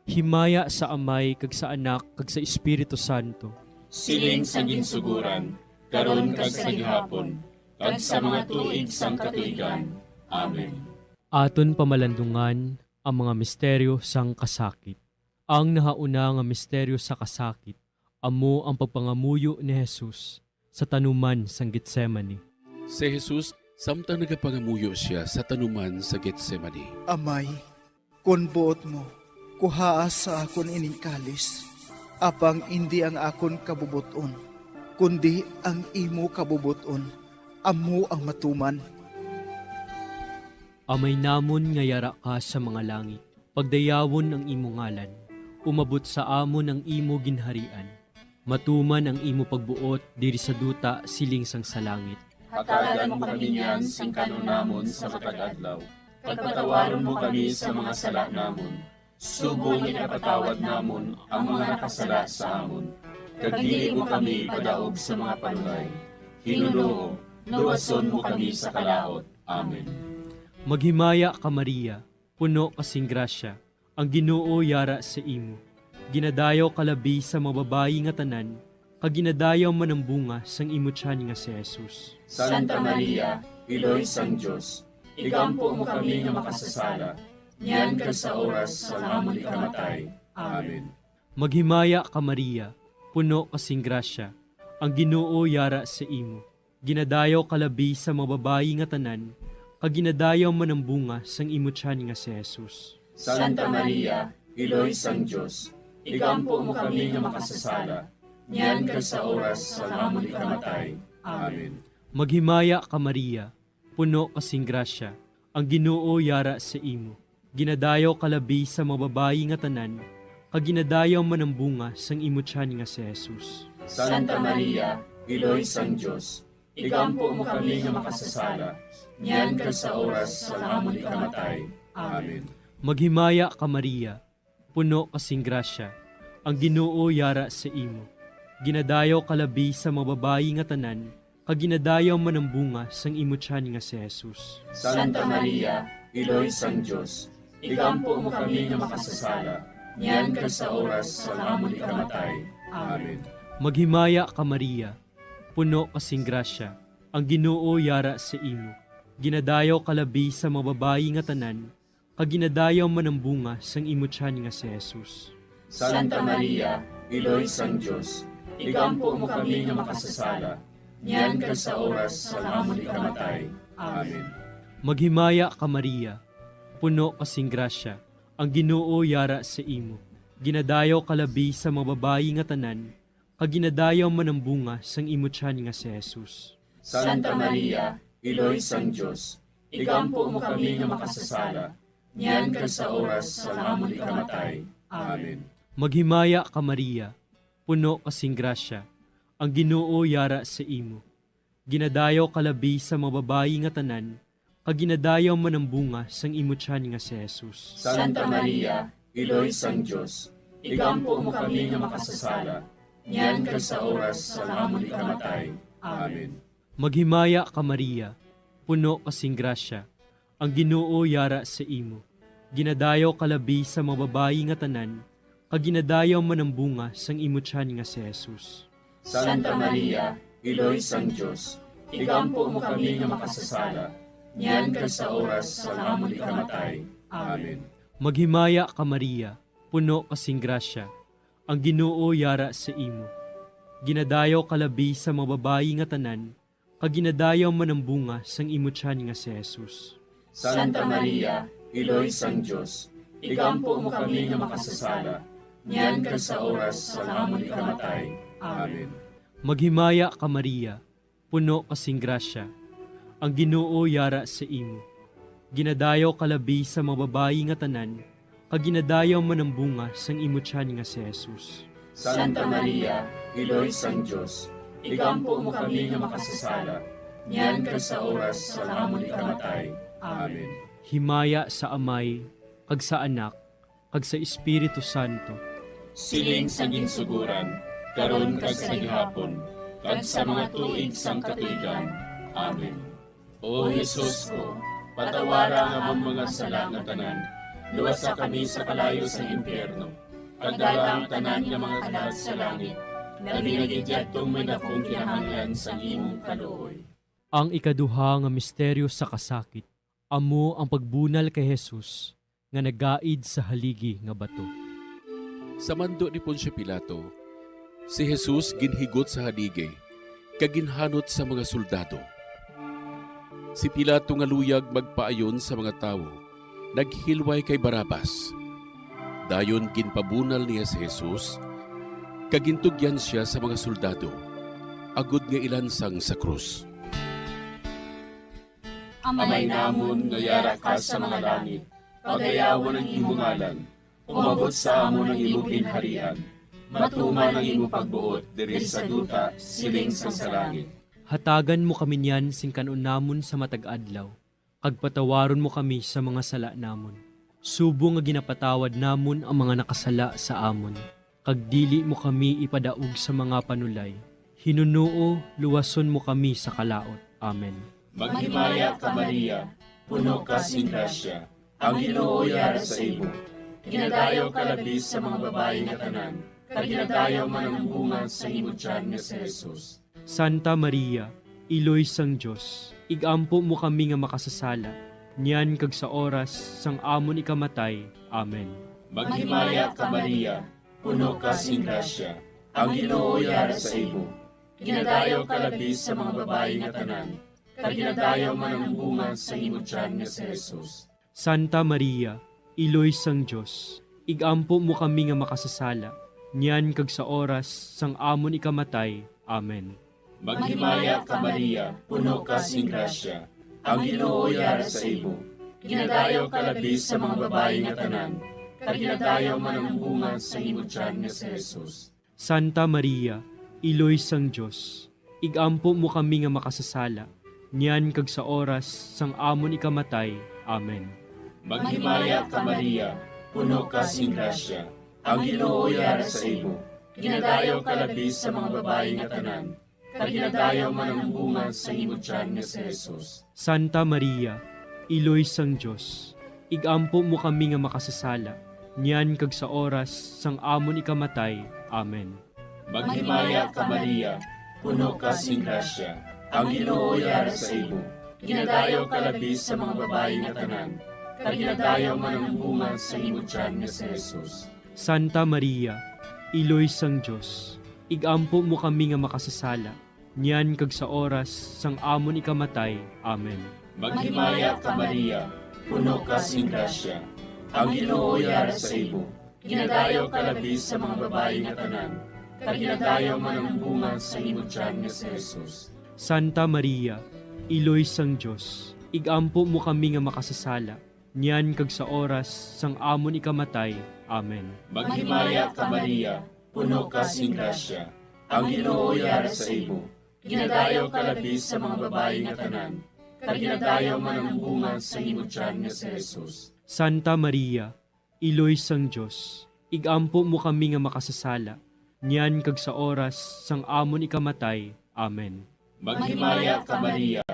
[SPEAKER 16] Himaya sa Amay kag sa Anak kag sa Espiritu Santo.
[SPEAKER 15] Siling sa ginsuguran, karon kag sa gihapon, kag sa mga tuig sang katuigan. Amen.
[SPEAKER 16] Aton pamalandungan ang mga misteryo sang kasakit. Ang nahauna nga misteryo sa kasakit, amo ang pagpangamuyo ni Jesus sa tanuman sang Getsemani.
[SPEAKER 10] Si Jesus, samtang nagapangamuyo siya sa tanuman sa Getsemani.
[SPEAKER 17] Amay, kun buot mo, kuhaas sa akon ining kalis, apang hindi ang akon kabubuton, kundi ang imo kabubuton, amo ang matuman.
[SPEAKER 16] Amay namon nga yara ka sa mga langit, pagdayawon ang imo ngalan, umabot sa amon ang imo ginharian, matuman ang imo pagbuot diri sa duta siling sang sa langit.
[SPEAKER 15] Hatagan mo kami niyan sing kanunamon sa matag adlaw, kag patawaron mo kami sa mga sala namon, subong ipatawad namon ang mga nakasala sa amon, kag dili mo kami padaog sa mga panulay. Hinunoo, luwason mo kami sa kalaot. Amen.
[SPEAKER 16] Maghimaya ka Maria, puno kasing grasya, ang Ginoo yara sa imo. Ginadayaw kalabi sa mga babayi nga tanan, kag ginadayaw man ang bunga sang imo tiyan nga si Jesus.
[SPEAKER 15] Santa Maria, Iloy sang Dios, igampo mo kami nga makasasala, niyan ka sa oras sa amon ikamatay. Amen.
[SPEAKER 16] Maghimaya ka Maria, puno kasing grasya, ang Ginoo yara sa imo. Ginadayaw kalabi sa mga babayi nga tanan, kag ginadayaw man ang bunga sang imo tiyan nga si Jesus.
[SPEAKER 15] Santa Maria, Iloy sang Dios, igampo mo kami nga makasasala, niyan ka sa oras sa amon ikamatay. Amen.
[SPEAKER 16] Maghimaya ka Maria, puno kasing grasya, ang Ginoo yara sa imo. Ginadayaw kalabi sa mga babayi nga tanan, kag ginadayaw man ang bunga sang imo tiyan nga si Jesus.
[SPEAKER 15] Santa Maria, Iloy sang Dios, igampo mo kami nga makasasala, niyan ka sa oras sa amon ikamatay. Amen.
[SPEAKER 16] Maghimaya ka Maria, puno kasing grasya, ang Ginoo yara sa imo. Ginadayaw kalabi sa mga babayi nga tanan, kag ginadayaw man ang bunga sang imo tiyan nga si Jesus.
[SPEAKER 15] Santa Maria, Iloy sang Dios, igampo mo kami nga makasasala, niyan ka sa oras sa amon ikamatay. Amen.
[SPEAKER 16] Maghimaya ka Maria, puno kasing grasya, ang Ginoo yara sa imo. Ginadayaw kalabi sa mga babayi nga tanan, kag ginadayaw man ang bunga sang imo tiyan nga si Jesus.
[SPEAKER 15] Santa Maria, Iloy sang Dios, igampo mo kami nga makasasala, niyan ka sa oras sa amon ikamatay. Amen.
[SPEAKER 16] Maghimaya ka Maria, puno kasing grasya, ang Ginoo yara sa imo. Ginadayaw kalabi sa mga babayi nga tanan, kag ginadayaw man ang bunga sang imo tiyan nga si Jesus.
[SPEAKER 15] Santa Maria, Iloy sang Diyos, igampo mo kami nga makasasala, niyan kag sa oras sa amon ikamatay. Amen.
[SPEAKER 16] Maghimaya ka Maria, puno kasing grasya, ang Ginoo yara sa imo. Ginadayaw kalabi sa mga babayi nga tanan, kag ginadayaw man ang bunga sang imo tiyan nga si Jesus.
[SPEAKER 15] Santa Maria, Iloy sang Diyos, igampo mo kami nga makasasala, niyan kag sa oras sa amon ikamatay. Amen.
[SPEAKER 16] Maghimaya ka Maria, puno kasing grasya, ang Ginoo yara sa imo. Ginadayaw kalabi sa mga babayi nga tanan, kag ginadayaw man ang bunga sang imo tiyan nga si Jesus.
[SPEAKER 15] Santa Maria, Iloy sang Diyos, igampo mo kami nga makasasala, niyan kag sa oras sa amon ikamatay. Amen.
[SPEAKER 16] Maghimaya ka Maria, puno kasing grasya, ang Ginoo yara sa imo. Ginadayaw kalabi sa mga babayi nga tanan, kag ginadayaw man ang bunga sang imo tiyan nga si Jesus.
[SPEAKER 15] Santa Maria, Iloy sang Diyos, igampo mo kami nga makasasala, niyan kag sa oras sa amon ikamatay. Amen.
[SPEAKER 16] Maghimaya ka Maria, puno kasing grasya, ang Ginoo yara sa imo. Ginadayaw kalabi sa mga babayi nga tanan, kag ginadayaw man ang bunga sang imo tiyan nga si Jesus.
[SPEAKER 15] Santa Maria, Iloy sang Diyos, igampo mo kami nga makasasala, niyan kag sa oras sa amon ikamatay. Amen.
[SPEAKER 16] Himaya sa Amay, kag sa Anak, kag sa Espiritu Santo.
[SPEAKER 15] Siling sa ginsuguran, karon kag sa gihapon, kag sa mga tuig sang katuigan. Amen. O Jesus ko, patawara nga among mga sala nga tanan, luwasa kami sa kalayo sa impyerno, kag dala ang tanan nga mga kalag sa langit, na binagidyatong may dakong kinahanglan sa imong kaluoy.
[SPEAKER 16] Ang ikaduha nga misteryo sa kasakit, amo ang pagbunal kay Jesus nga nagaid sa haligi nga bato.
[SPEAKER 18] Sa mando ni Poncio Pilato, si Jesus ginhigot sa haligi, kag ginhanot sa mga soldado. Si Pilato nga luyag magpaayon sa mga tawo, naghilway kay Barabas. Dayon ginpabunal niya si Jesus, kag gintugyan siya sa mga soldado, agud nga ilansang sa krus.
[SPEAKER 15] Amay namon nga yara ka sa mga langit, pagayawon ang imong ngalan, umabot sa amon ang imong ginharian, matuman ang imong pagbuot diri sa duta siling sa langit.
[SPEAKER 16] Hatagan mo kami niyan sing kanon namon sa matag adlaw, kag patawaron mo kami sa mga sala namon. Subo nga ginapatawad namon ang mga nakasala sa amon, kag dili mo kami ipadaog sa mga panulay. Hinunuo, luwason mo kami sa kalaot. Amen.
[SPEAKER 15] Maghimaya ka Maria, puno ka sing grasya, ang Ginoo yara sa imo. Ginadayaw ka labis sa mga babayi nga tanan, kag ginadayaw man ang bunga sa imo tiyan nga si Jesus.
[SPEAKER 16] Santa Maria, Iloy sang Diyos, igampo mo kami nga makasasala, niyan kag sa oras sang amon ikamatay. Amen.
[SPEAKER 15] Maghimaya ka Maria, puno ka sing grasya, ang Ginoo yara sa imo. Ginadayaw ka labis sa mga babayi nga tanan, kag ginadayaw man ang bunga sa imo tiyan nga si Jesus.
[SPEAKER 16] Santa Maria, Iloy sang Diyos, igampo mo kami nga makasasala, niyan kag sa oras sang amon ikamatay. Amen.
[SPEAKER 15] Maghimaya ka Maria, puno ka sing grasya, ang Ginoo yara sa imo. Ginadayaw ka labis sa mga babayi nga tanan, kag ginadayaw man ang bunga sa imo tiyan nga si Jesus.
[SPEAKER 16] Santa Maria, Iloy sang Diyos, igampo mo kami nga makasasala, niyan kag sa oras sang amon ikamatay. Amen.
[SPEAKER 15] Maghimaya ka Maria, puno ka sing grasya, ang Ginoo yara sa imo. Ginadayaw ka labis sa mga babayi nga tanan, kag ginadayaw man ang bunga sa imo tiyan nga si Jesus.
[SPEAKER 16] Santa Maria, Iloy sang Diyos, igampo mo kami nga makasasala, niyan kag sa oras sang amon ikamatay. Amen.
[SPEAKER 15] Maghimaya ka Maria, puno ka sing grasya, ang Ginoo yara sa imo. Ginadayaw ka labis sa mga babayi nga tanan, kag ginadayaw man ang bunga sa imo tiyan nga si Jesus.
[SPEAKER 16] Santa Maria, Iloy sang Diyos, igampo mo kami nga makasasala, niyan kag sa oras sang amon ikamatay. Amen.
[SPEAKER 15] Maghimaya ka Maria, puno ka sing grasya. Ang Ginoo yara sa imo. Ginadayo ka labi sa mga babae nga tanan. Kag ginadayo man ang bunga sa imo tiyan nga si Jesus.
[SPEAKER 16] Santa Maria, Iloy sang Diyos, igampo mo kami nga makasasala, niyan kag sa oras sang amon ikamatay. Amen.
[SPEAKER 15] Maghimaya ka Maria, puno ka sing grasya. Ang Ginoo yara sa imo. Ginadayo ka labi sa mga babae nga tanan. Kag ginadayo man ang bunga sa imo tiyan nga si Jesus.
[SPEAKER 16] Santa Maria, Iloy sang Diyos, igampo mo kami nga makasasala, niyan kag sa oras sang amon ikamatay. Amen.
[SPEAKER 15] Maghimaya ka Maria,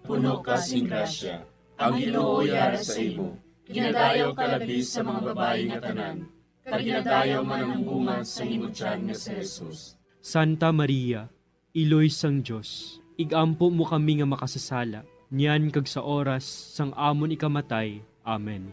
[SPEAKER 15] puno ka sing grasya. Ang Ginoo yara sa imo. Ginadayo ka labi sa mga babae nga tanan. Kag ginadayo man ang bunga sa imo tiyan nga si Jesus.
[SPEAKER 16] Santa Maria, Iloy sang Diyos, igampo mo kami nga makasasala, niyan kag sa oras sang amon ikamatay. Amen.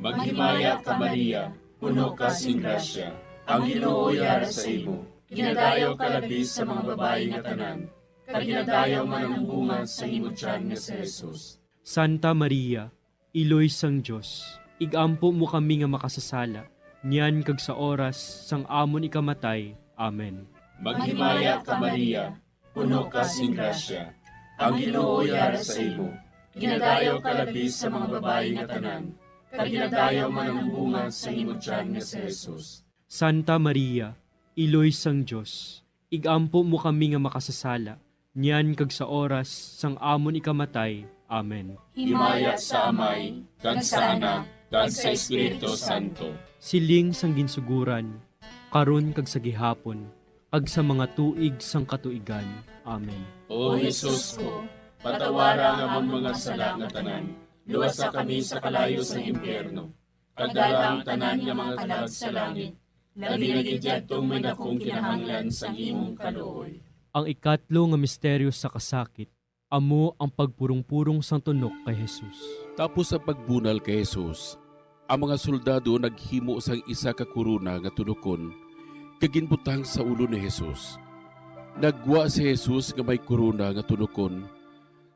[SPEAKER 15] Maghimaya ka Maria, puno ka sing grasya. Ang Ginoo yara sa imo. Ginadayo ka labi sa mga babae nga tanan. Kag ginadayo man ang bunga sa imo tiyan nga si Jesus.
[SPEAKER 16] Santa Maria, Iloy sang Diyos, igampo mo kami nga makasasala, niyan kag sa oras sang amon ikamatay. Amen.
[SPEAKER 15] Maghimaya ka Maria, puno ka sing grasya. Ang Ginoo yara sa imo. Ginadayo ka labi sa mga babae nga tanan. Kag ginadayo man ang bunga sa imo tiyan nga si Jesus.
[SPEAKER 16] Santa Maria, Iloy sang Diyos, igampo mo kami nga makasasala, niyan kag sa oras sang amon ikamatay. Amen.
[SPEAKER 15] Himaya sa Amay, kag sa Anak, kag sa Espiritu Santo.
[SPEAKER 16] Siling sang ginsuguran, karon kag sa gihapon, kag sa mga tuig sang katuigan. Amen.
[SPEAKER 15] O Jesus ko, patawara nga among mga sala nga tanan. Luwasa kami sa kalayo sa impyerno. Kagdala ang tanan nga mga kalag sa langit. Labi na gidyadtong may dakong kinahanglan sa imong kaluoy.
[SPEAKER 16] Ang ikatlo nga misteryo sa kasakit, amo ang pagpurong-purong sang tunok kay Jesus.
[SPEAKER 18] Tapos sa pagbunal kay Jesus, ang mga soldado naghimo sang isa ka kuruna nga tunokon kaginbutang sa ulo ni Jesus. Nagwa si Jesus nga may kuruna nga tunokon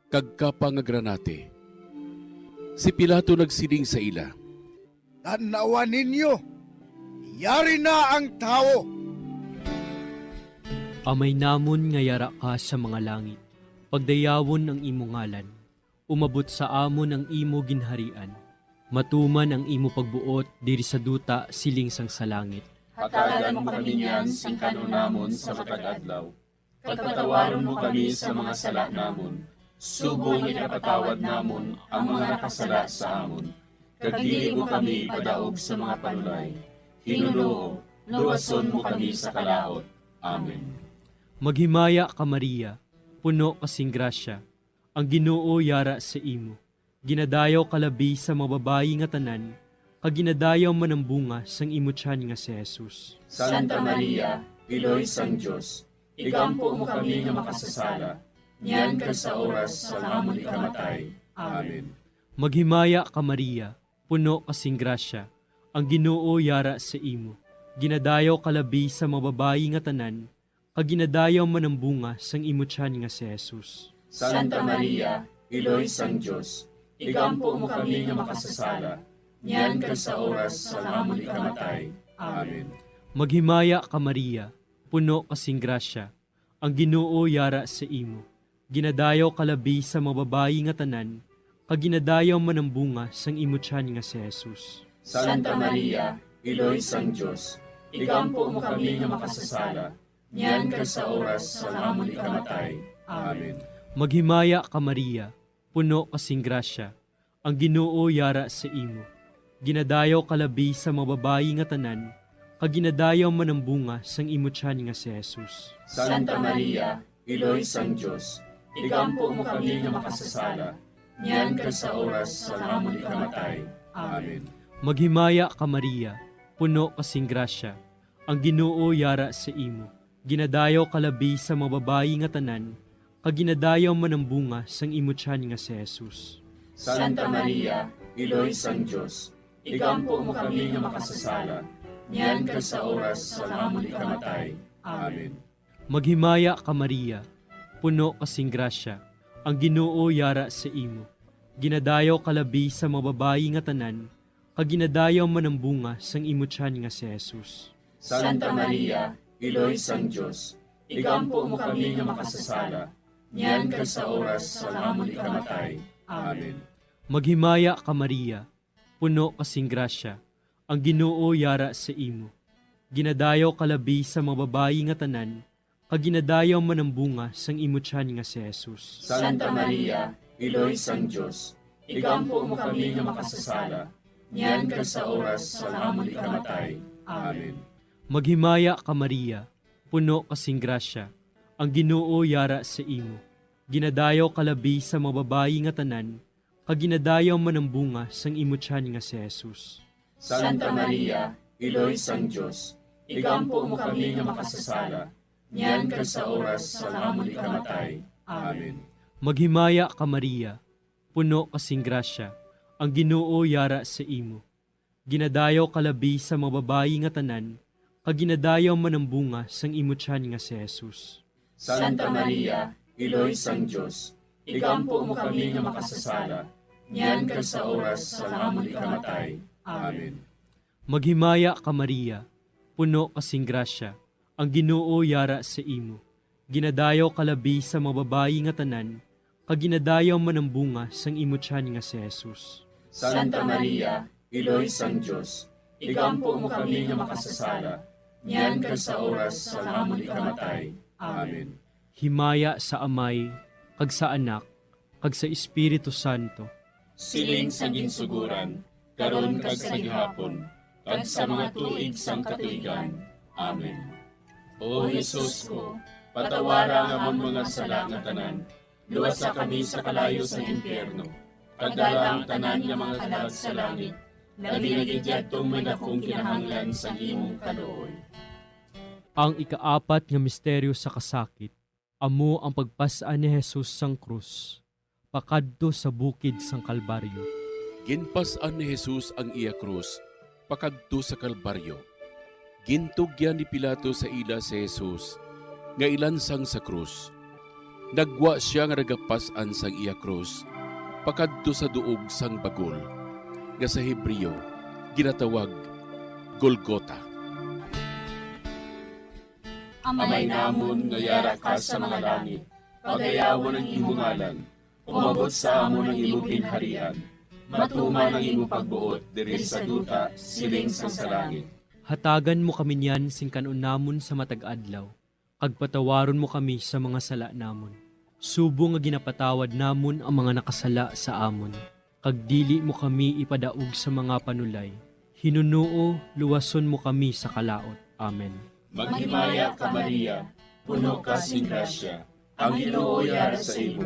[SPEAKER 18] kag kapa nga granate. Si Pilato nagsiling sa ila,
[SPEAKER 17] Tanawan ninyo, yari na ang tao.
[SPEAKER 16] Amay namon nga yara ka sa mga langit, pagdayawon ang imo ngalan, umabot sa amon ang imo ginharian, matuman ang imo pagbuot diri sa duta siling sang sa langit.
[SPEAKER 15] Hatagan mo kami niyan sing kanunamon sa matag adlaw. Pagpatawaron mo kami sa mga sala namon. Subong ipatawad namon ang mga nakasala sa amon. Kagdili mo kami padaog sa mga panulay. Hinuloo, luwason mo kami sa kalaot. Amen.
[SPEAKER 16] Maghimaya ka Maria, puno kasing grasya, ang Ginoo yara sa imo. Ginadayaw kalabi sa mga babayi nga tanan, kag ginadayaw man ang bunga sang imo tiyan nga si Jesus.
[SPEAKER 15] Santa Maria, Iloy sang Diyos, igampo mo kami nga makasasala, niyan kag sa oras sa amon ikamatay. Amen.
[SPEAKER 16] Maghimaya ka Maria, puno kasing grasya, ang Ginoo yara sa imo. Ginadayaw kalabi sa mga babayi nga tanan, kag ginadayaw man ang bunga sang imo tiyan nga si Jesus.
[SPEAKER 15] Santa Maria, Iloy sang Diyos, igampo mo kami nga makasasala, niyan kag sa oras sa amon ikamatay. Amen.
[SPEAKER 16] Maghimaya ka Maria, puno kasing grasya, ang Ginoo yara sa imo. Ginadayaw kalabi sa mga babayi nga tanan, kag ginadayaw man ang bunga sang imo tiyan nga si Jesus.
[SPEAKER 15] Santa Maria, Iloy sang Diyos, igampo mo kami nga makasasala, niyan kag sa oras sa amon ikamatay. Amen.
[SPEAKER 16] Maghimaya ka Maria, puno kasing grasya, ang Ginoo yara sa imo. Ginadayaw kalabi sa mga babayi nga tanan, kag ginadayaw man ang bunga sang imo tiyan nga si Jesus.
[SPEAKER 15] Santa Maria, Iloy sang Diyos, igampo mo kami nga makasasala, niyan kag sa oras sa amon ikamatay. Amen.
[SPEAKER 16] Maghimaya ka Maria, puno kasing grasya, ang Ginoo yara sa imo. Ginadayaw kalabi sa mga babayi nga tanan, kag ginadayaw man ang bunga sang imo tiyan nga si Jesus.
[SPEAKER 15] Santa Maria, Iloy sang Diyos, igampo mo kami nga makasasala, niyan kag sa oras sa amon ikamatay. Amen.
[SPEAKER 16] Maghimaya ka Maria, puno kasing grasya, ang Ginoo yara sa imo. Ginadayaw kalabi sa mga babayi nga tanan, kag ginadayaw man ang bunga sang imutyan nga si Jesus.
[SPEAKER 15] Santa Maria, Iloy sang Diyos, igampo mo kami nga makasasala, niyan kag sa oras sa amon ikamatay. Amen.
[SPEAKER 16] Maghimaya ka Maria, puno kasing grasya, ang Ginoo yara sa imo. Ginadayaw kalabi sa mga babayi nga tanan, kag ginadayaw man ang bunga sang imutyan nga si Jesus.
[SPEAKER 15] Santa Maria, Iloy sang Diyos, igampo mo kami nga makasasala, niyan kag sa oras sa amon ikamatay. Amen.
[SPEAKER 16] Maghimaya ka Maria, puno kasing grasya, ang Ginoo yara sa imo. Ginadayaw kalabi sa mga babayi nga tanan, kag ginadayaw man ang bunga sang imutyan nga si Jesus.
[SPEAKER 15] Santa Maria, Iloy sang Diyos, igampo mo kami nga makasasala, niyan kag sa oras sa amon ikamatay. Amen.
[SPEAKER 16] Maghimaya ka Maria, puno kasing grasya, ang Ginoo yara sa imo. Ginadayaw kalabi sa mga babayi nga tanan, kag ginadayaw man ang bunga sang imutyan nga si Jesus.
[SPEAKER 15] Santa Maria, Iloy sang Diyos, igampo mo kami nga makasasala, niyan kag sa oras sa amon ikamatay. Amen.
[SPEAKER 16] Maghimaya ka Maria, puno kasing grasya, ang Ginoo yara sa imo. Ginadayaw kalabi sa mga babayi nga tanan, kag ginadayaw man ang bunga sang imutyan nga si Jesus.
[SPEAKER 15] Santa Maria, Iloy sang Diyos, igampo mo kami nga makasasala, niyan kag sa oras sa amon ikamatay. Amen.
[SPEAKER 16] Himaya sa Amay, kag sa Anak, kag sa Espiritu Santo.
[SPEAKER 15] Siling sa ginsuguran, karon kag sa gihapon, kag sa mga tuig sang katuigan. Amen. O Jesus ko, patawara nga among mga sala nga tanan, luwasa kami sa kalayo sa impyerno, kag dala ang tanan nga mga kalag sa langit, labi na gidyadtong may dakong kinahanglan sa imong kaluoy.
[SPEAKER 16] Ang ikaapat nga misteryo sa kasakit, amo ang pagpasaan ni Jesus sang krus, pakadto sa bukid sang Kalbaryo.
[SPEAKER 18] Ginpasan ni Jesus ang iya krus, pakadto sa Kalbaryo. Gintugyan ni Pilato sa ila si Jesus, nga ilansang sa krus. Nagwa siya nga nagapasan sang iya krus, pakadto sa duog sang bagol, nga sa Hebreo, ginatawag Golgota.
[SPEAKER 15] Amay namon nga yara ka sa mga langit, pagayawan ang imong ngalan, umabot sa amon ang imong ginharian, matuman ang imong pagbuot diri sa duta, siling sa langit.
[SPEAKER 16] Hatagan mo kami niyan sing kanon namon sa matag adlaw, kag patawaron mo kami sa mga sala namon. Subo nga ginapatawad namon ang mga nakasala sa amon, kag dili mo kami ipadaog sa mga panulay. Hinunuo, luwason mo kami sa kalaot. Amen.
[SPEAKER 15] Maghimaya ka Maria, puno ka sing grasya, ang Ginoo yara sa imo.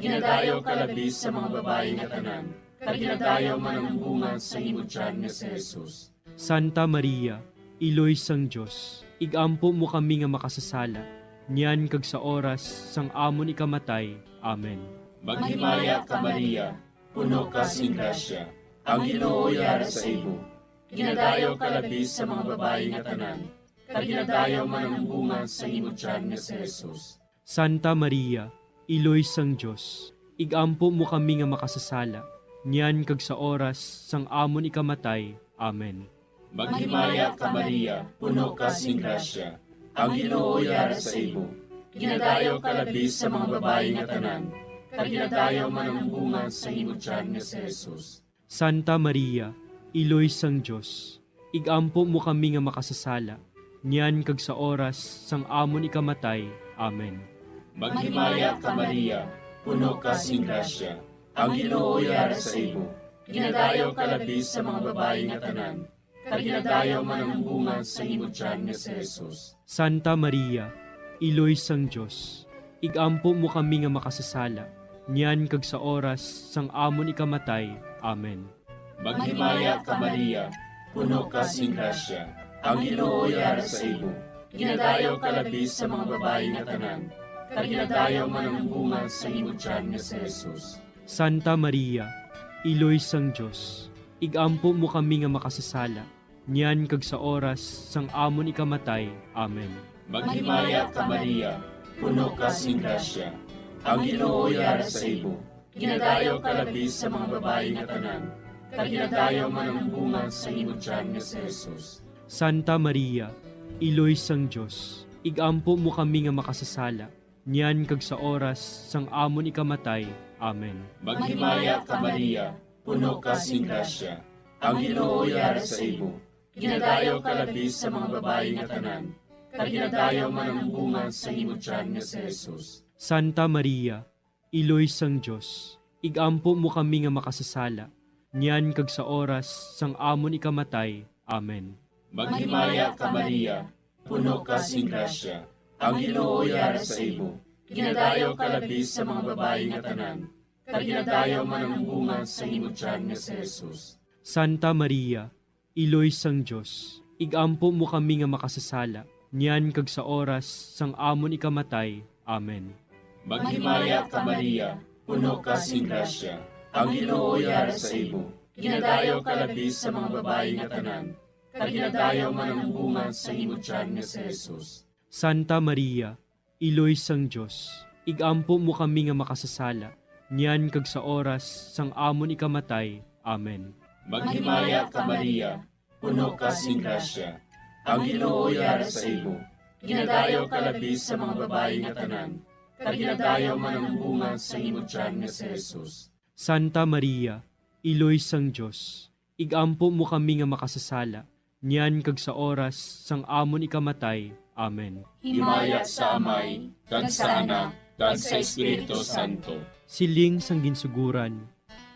[SPEAKER 15] Ginadayaw ka labi sa mga babayi nga tanan, kag ginadayaw man ang bunga sa imong tiyan nga si Jesus.
[SPEAKER 16] Santa Maria, Iloy sang Diyos, igampo mo kami nga makasasala, niyan kag sa oras sang amon ikamatay. Amen.
[SPEAKER 15] Maghimaya ka Maria, puno ka sing grasya, ang Ginoo yara sa imo. Ginadayaw ka labi sa mga babayi nga tanan, kag ginadayaw man ang bunga sa imong tiyan nga si Jesus.
[SPEAKER 16] Santa Maria, Iloy sang Diyos, igampo mo kami nga makasasala, niyan kag sa oras sang amon ikamatay. Amen.
[SPEAKER 15] Maghimaya ka Maria, puno ka sing grasya, ang Ginoo yara sa imo. Ginadayaw ka labi sa mga babayi nga tanan, kag ginadayaw man ang bunga sa imong tiyan nga si Jesus.
[SPEAKER 16] Santa Maria, Iloy sang Diyos, igampo mo kami nga makasasala, niyan kag sa oras sang amon ikamatay. Amen.
[SPEAKER 15] Maghimaya ka Maria, puno ka sing grasya, ang Ginoo yara sa imo. Ginadayaw ka labi sa mga babayi nga tanan, kag ginadayaw man ang bunga sa imong tiyan nga si Jesus.
[SPEAKER 16] Santa Maria, Iloy sang Diyos, igampo mo kami nga makasasala, niyan kag sa oras sang amon ikamatay. Amen.
[SPEAKER 15] Maghimaya ka Maria, puno ka sing grasya, ang Ginoo yara sa imo. Ginadayaw ka labi sa mga babayi nga tanan, kag ginadayaw man ang bunga sa imong tiyan nga si Jesus.
[SPEAKER 16] Santa Maria, Iloy sang Diyos, igampo mo kami nga makasasala, niyan kag sa oras sang amon ikamatay. Amen.
[SPEAKER 15] Maghimaya ka Maria, puno ka sing grasya, ang Ginoo yara sa imo. ginadayaw kalabis sa mga babae nga tanan, kag ginadayaw man ang bunga sa imong tiyan nga si Jesus.
[SPEAKER 16] Santa Maria, Iloy sang Dios, igampo mo kami nga makasasala, niyan kag sa oras sang amon ikamatay. Amen.
[SPEAKER 15] Maghimaya ka Maria, puno ka sing grasya, ang Ginoo yara sa imo. Ginadayaw kalabis sa mga babae nga tanan, kag ginadayaw man ang bunga sa imong tiyan nga si Jesus.
[SPEAKER 16] Santa Maria, Iloy sang Dios, igampo mo kami nga makasasala, niyan kag sa oras sang amon ikamatay. Amen.
[SPEAKER 15] Maghimaya ka Maria, puno ka sing grasya, ang Ginoo yara sa imo. Ginadayaw kalabis sa mga babae nga tanan, kag ginadayaw man ang bunga sa imong tiyan nga si Jesus.
[SPEAKER 16] Santa Maria, Iloy sang Dios, igampo mo kami nga makasasala, niyan kag sa oras sang amon ikamatay. Amen.
[SPEAKER 15] Maghimaya ka Maria, puno ka sing grasya, ang Ginoo yara sa imo. Ginadayaw kalabis sa mga babae nga tanan, kag ginadayaw man ang bunga sa imong tiyan nga si Jesus.
[SPEAKER 16] Santa Maria, Iloy sang Dios, igampo mo kami nga makasasala, niyan kag sa oras sang amon ikamatay. Amen.
[SPEAKER 15] Maghimaya ka Maria, puno ka sing grasya, ang Ginoo yara sa imo. Ginadayaw kalabis sa mga babae nga tanan, kag ginadayaw man ang bunga sa imong tiyan nga si Jesus.
[SPEAKER 16] Santa Maria, Iloy sang Dios, igampo mo kami nga makasasala, niyan kag sa oras sang amon ikamatay. Amen.
[SPEAKER 15] Himaya sa Amay, kag sa Anak, kag sa Espiritu Santo.
[SPEAKER 16] Siling sang ginsuguran,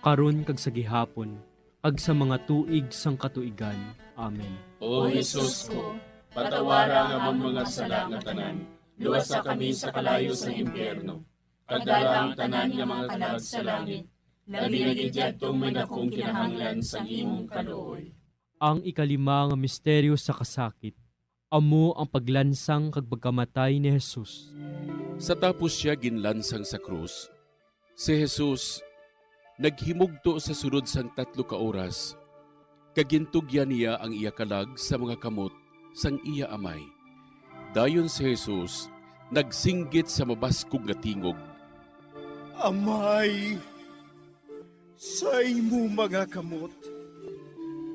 [SPEAKER 16] karon kag sa gihapon, kag sa mga tuig sang katuigan. Amen.
[SPEAKER 15] O Jesus ko, patawara nga among mga sala nga tanan, luwasa kami sa kalayo sa impyerno, kag dala ang tanan nga mga kalag sa langit, labi na gidyadtong may dakong kinahanglan sa imong kaluoy.
[SPEAKER 16] Ang ikalima nga misteryo sa kasakit, amo ang paglansang kag pagkamatay ni Jesus.
[SPEAKER 18] Sa tapos siya ginlansang sa krus, si Jesus naghimugto sa sunod sang 3 ka oras, kagintugyan niya ang iya kalag sa mga kamot sang iya amay. Dayon si Jesus nagsinggit sa mabaskog nga tingog,
[SPEAKER 17] Amay, sa imo mga kamot,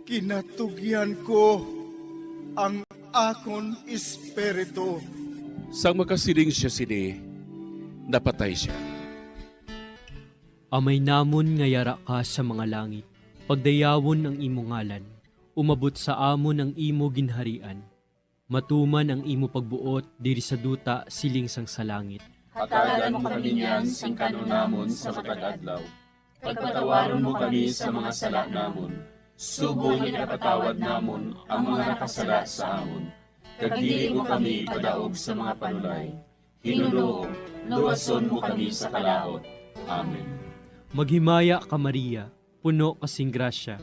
[SPEAKER 17] kinatugyan ko ang akon espiritu.
[SPEAKER 18] Sang makasiling siya sini, napatay siya.
[SPEAKER 16] Amay namon nga yara ka sa mga langit, pagdayawon ang imo ngalan, umabot sa amon ang imo ginharian. Matuman ang imo pagbuot diri sa duta siling sang sa langit.
[SPEAKER 15] Hatagan mo kami niyan sing kanunamon sa matag adlaw. Pagpatawaron mo kami sa mga sala namon. Subong ipatawad namon ang mga nakasala sa amon. Kag dili mo kami padaog sa mga panulay. Hinunoo, luwason mo kami sa kalaot. Amen.
[SPEAKER 16] Maghimaya ka Maria, puno kasing grasya,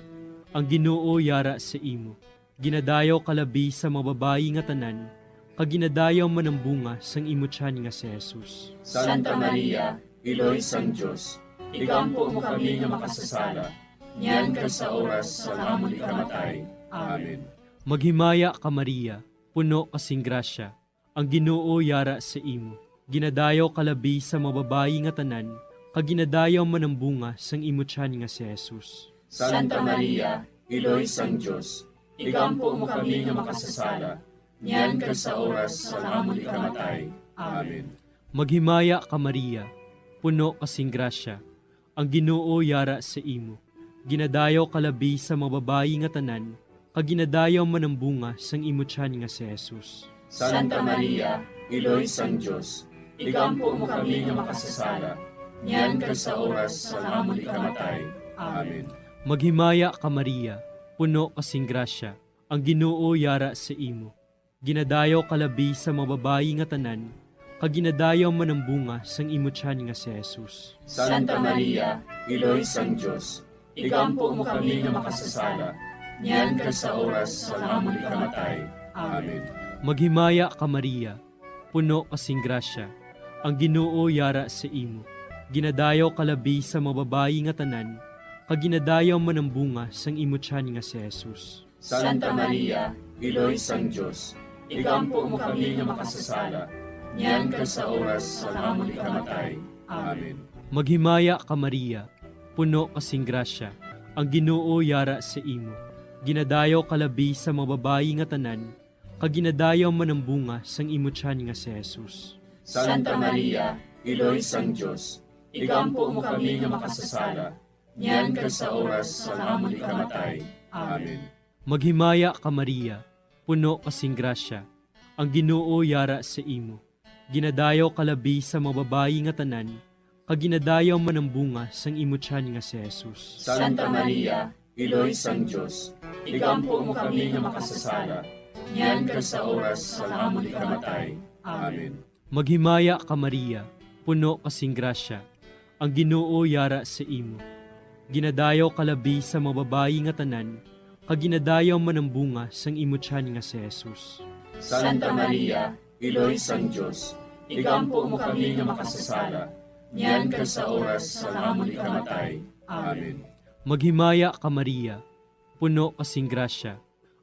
[SPEAKER 16] ang Ginoo yara sa imo. Ginadayaw kalabi sa mga babayi nga tanan, kag ginadayaw man ang bunga sang imo tiyan nga si Jesus.
[SPEAKER 15] Santa Maria, Iloy sang Dios, igampo mo kami nga makasasala, niyan kag sa oras sa amon ikamatay. Amen.
[SPEAKER 16] Maghimaya ka Maria, puno kasing grasya, ang Ginoo yara sa imo. Ginadayaw kalabi sa mga babayi nga tanan, kag ginadayaw man ang bunga sang imo tiyan nga si Jesus.
[SPEAKER 15] Santa Maria, Iloy sang Dios, igampo mo kami nga makasasala, niyan kag sa oras sa amon ikamatay. Amen.
[SPEAKER 16] Maghimaya ka Maria, puno kasing grasya, ang Ginoo yara sa imo. Ginadayaw kalabi sa mga babayi nga tanan, kag ginadayaw man ang bunga sang imo tiyan nga si Jesus.
[SPEAKER 15] Santa Maria, Iloy sang Dios, igampo mo kami nga makasasala, niyan kag sa oras sa amon ikamatay. Amen.
[SPEAKER 16] Maghimaya ka Maria, puno kasing grasya, ang Ginoo yara sa imo. Ginadayaw kalabi sa mga babayi nga tanan, kag ginadayaw man ang bunga sang imo tiyan nga si Jesus.
[SPEAKER 15] Santa Maria, Iloy sang Dios, igampo mo kami nga makasasala, niyan kag sa oras sa amon ikamatay. Amen.
[SPEAKER 16] Maghimaya ka Maria, puno kasing grasya, ang Ginoo yara sa imo. Ginadayaw kalabi sa mga babayi nga tanan, kag ginadayaw man ang bunga sang imo tiyan nga si Jesus.
[SPEAKER 15] Santa Maria, Iloy sang Dios, igampo mo kami nga makasasala, niyan kag sa oras sa amon ikamatay. Amen.
[SPEAKER 16] Maghimaya ka Maria, puno kasing grasya, ang Ginoo yara sa imo. Ginadayaw kalabi sa mga babayi nga tanan, kaginadayaw manambunga sang imo tiyan nga si Jesus.
[SPEAKER 15] Santa Maria, Iloy sang Diyos, igampo mo kami nga makasasala, niyan ka sa oras sa amon ikamatay. Amen.
[SPEAKER 16] Maghimaya ka Maria, puno kasing grasya, ang Ginoo yara sa imo. Ginadayaw kalabi sa mga babayi nga tanan, kaginadayaw manambunga sang imo tiyan nga si Jesus.
[SPEAKER 15] Santa Maria, Iloy sang Diyos, igampo mo kami nga makasasala, niyan ka sa oras sa amon ikamatay. Amen.
[SPEAKER 16] Maghimaya ka Maria, puno kasing grasya, ang Ginoo yara sa imo. Ginadayaw kalabi sa mga babayi nga tanan, kaginadayaw manambunga sang imo tiyan nga si Jesus.
[SPEAKER 15] Santa Maria, Iloy sang Diyos, igampo mo kami nga makasasala, niyan ka sa oras sa amon ikamatay. Amen.
[SPEAKER 16] Maghimaya ka Maria, puno kasing grasya,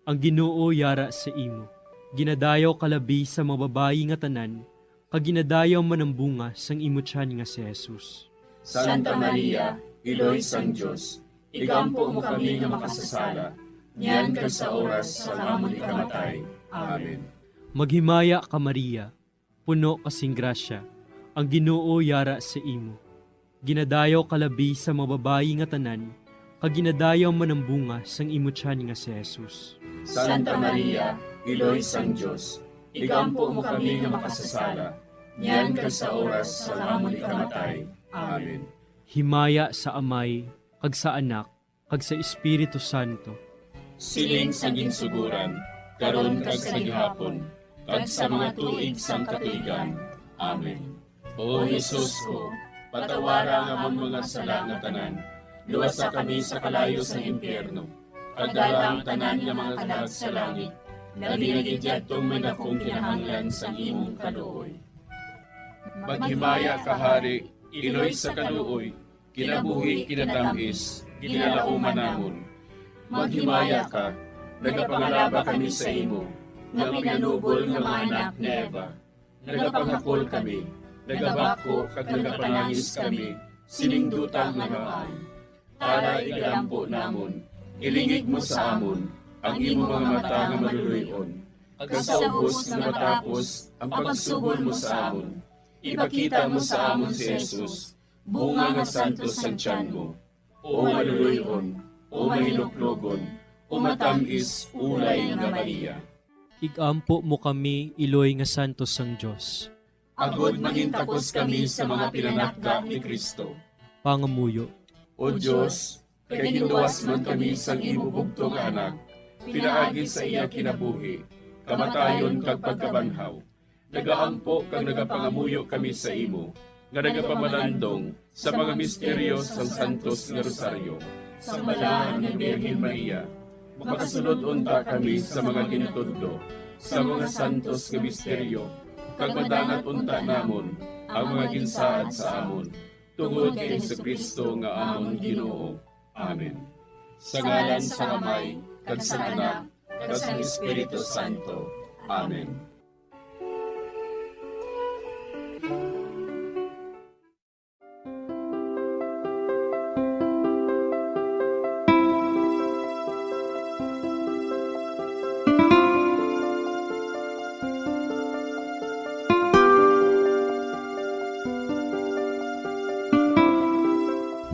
[SPEAKER 16] ang Ginoo yara sa imo. Ginadayaw kalabi sa mga babayi nga tanan, kaginadayaw manambunga sang imo tiyan nga si Jesus.
[SPEAKER 15] Santa Maria, Iloy sang Diyos, igampo mo kami nga makasasala, niyan ka sa oras sa amon ikamatay. Amen.
[SPEAKER 16] Maghimaya ka Maria, puno kasing grasya, ang Ginoo yara sa imo. Ginadayaw kalabi sa mga babayi nga tanan, kaginadayaw manambunga sang imo tiyan nga si Jesus.
[SPEAKER 15] Santa Maria, Iloy sang Diyos, igampo mo kami nga makasasala, niyan ka sa oras sa amon ikamatay. Amen.
[SPEAKER 16] Himaya sa Amay, kag sa Anak, kag sa Espiritu Santo.
[SPEAKER 15] Siling sa ginsuguran, karon kag sa gihapon, kag sa mga tuig sang katuigan. Amen. O Jesus ko, patawara nga among mga sala nga tanan, luwasa kami sa kalayo sa impyerno, kag dala ang tanan nga mga kalag sa langit, nabinagid yadtong may dakong kinahanglan sa imong kaluoy. Maghimaya ka Hari, Iloy sa kaluoy, kinabuhi kinatamis, ginalauman namon. Maghimaya ka, nagapangalaba kami sa imo, nga pinanubol nga mga anak ni Eva. Nagapangakol kami, nagabako kag nagapanangis kami, siningdutang nagaan. Para igalampo namon, ilingig mo sa amon, ang imo mga mata nga maluluyon. Kag sa ubos nga matapos, ang pagsugod mo sa amon. Ipakita mo sa amon si Jesus, bunga nga santos sa tiyan mo. O maluluyon, o mahiluklogon, o matamis, ulay nga Maria.
[SPEAKER 16] Igampo mo kami, Iloy nga santos sang Diyos.
[SPEAKER 15] Agod mangintapos kami sa mga pinanakda ni Kristo.
[SPEAKER 16] Pangamuyo.
[SPEAKER 15] O Diyos, kay ginuwas man kami sang imo bugtong anak, pinaagi sa iya kinabuhi, kamatayon kag pagkabanhaw. Nagaampo kag nagapangamuyo kami sa imo, nga nagapamalandong sa mga misteryo sang Santos nga Rosaryo. Sa balaan ni Birhen Maria, makasunod unta kami sa mga ginutudlo, sa mga santos nga misteryo, kag madangat unta namon ang mga ginsaad sa amon, tungod kay Jesucristo nga amon Ginoo. Amen. Sa ngalan sa Amay, kag sa Anak, kag sa Espiritu Santo. Amen.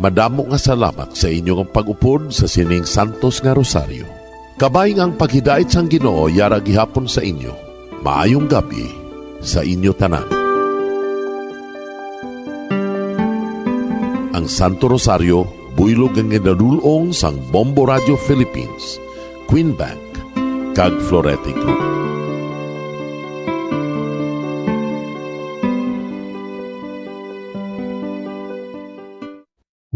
[SPEAKER 13] Madamo nga salamat sa inyong pag-upod sa sining Santos nga Rosaryo. Kabay ang paghidait sang Ginoo yara gihapon sa inyo. Maayong gabi sa inyo tanan. Ang Santo Rosario, buylog ang ginadulong sang Bombo Radio Philippines, Queen Bank, kag Florete Group.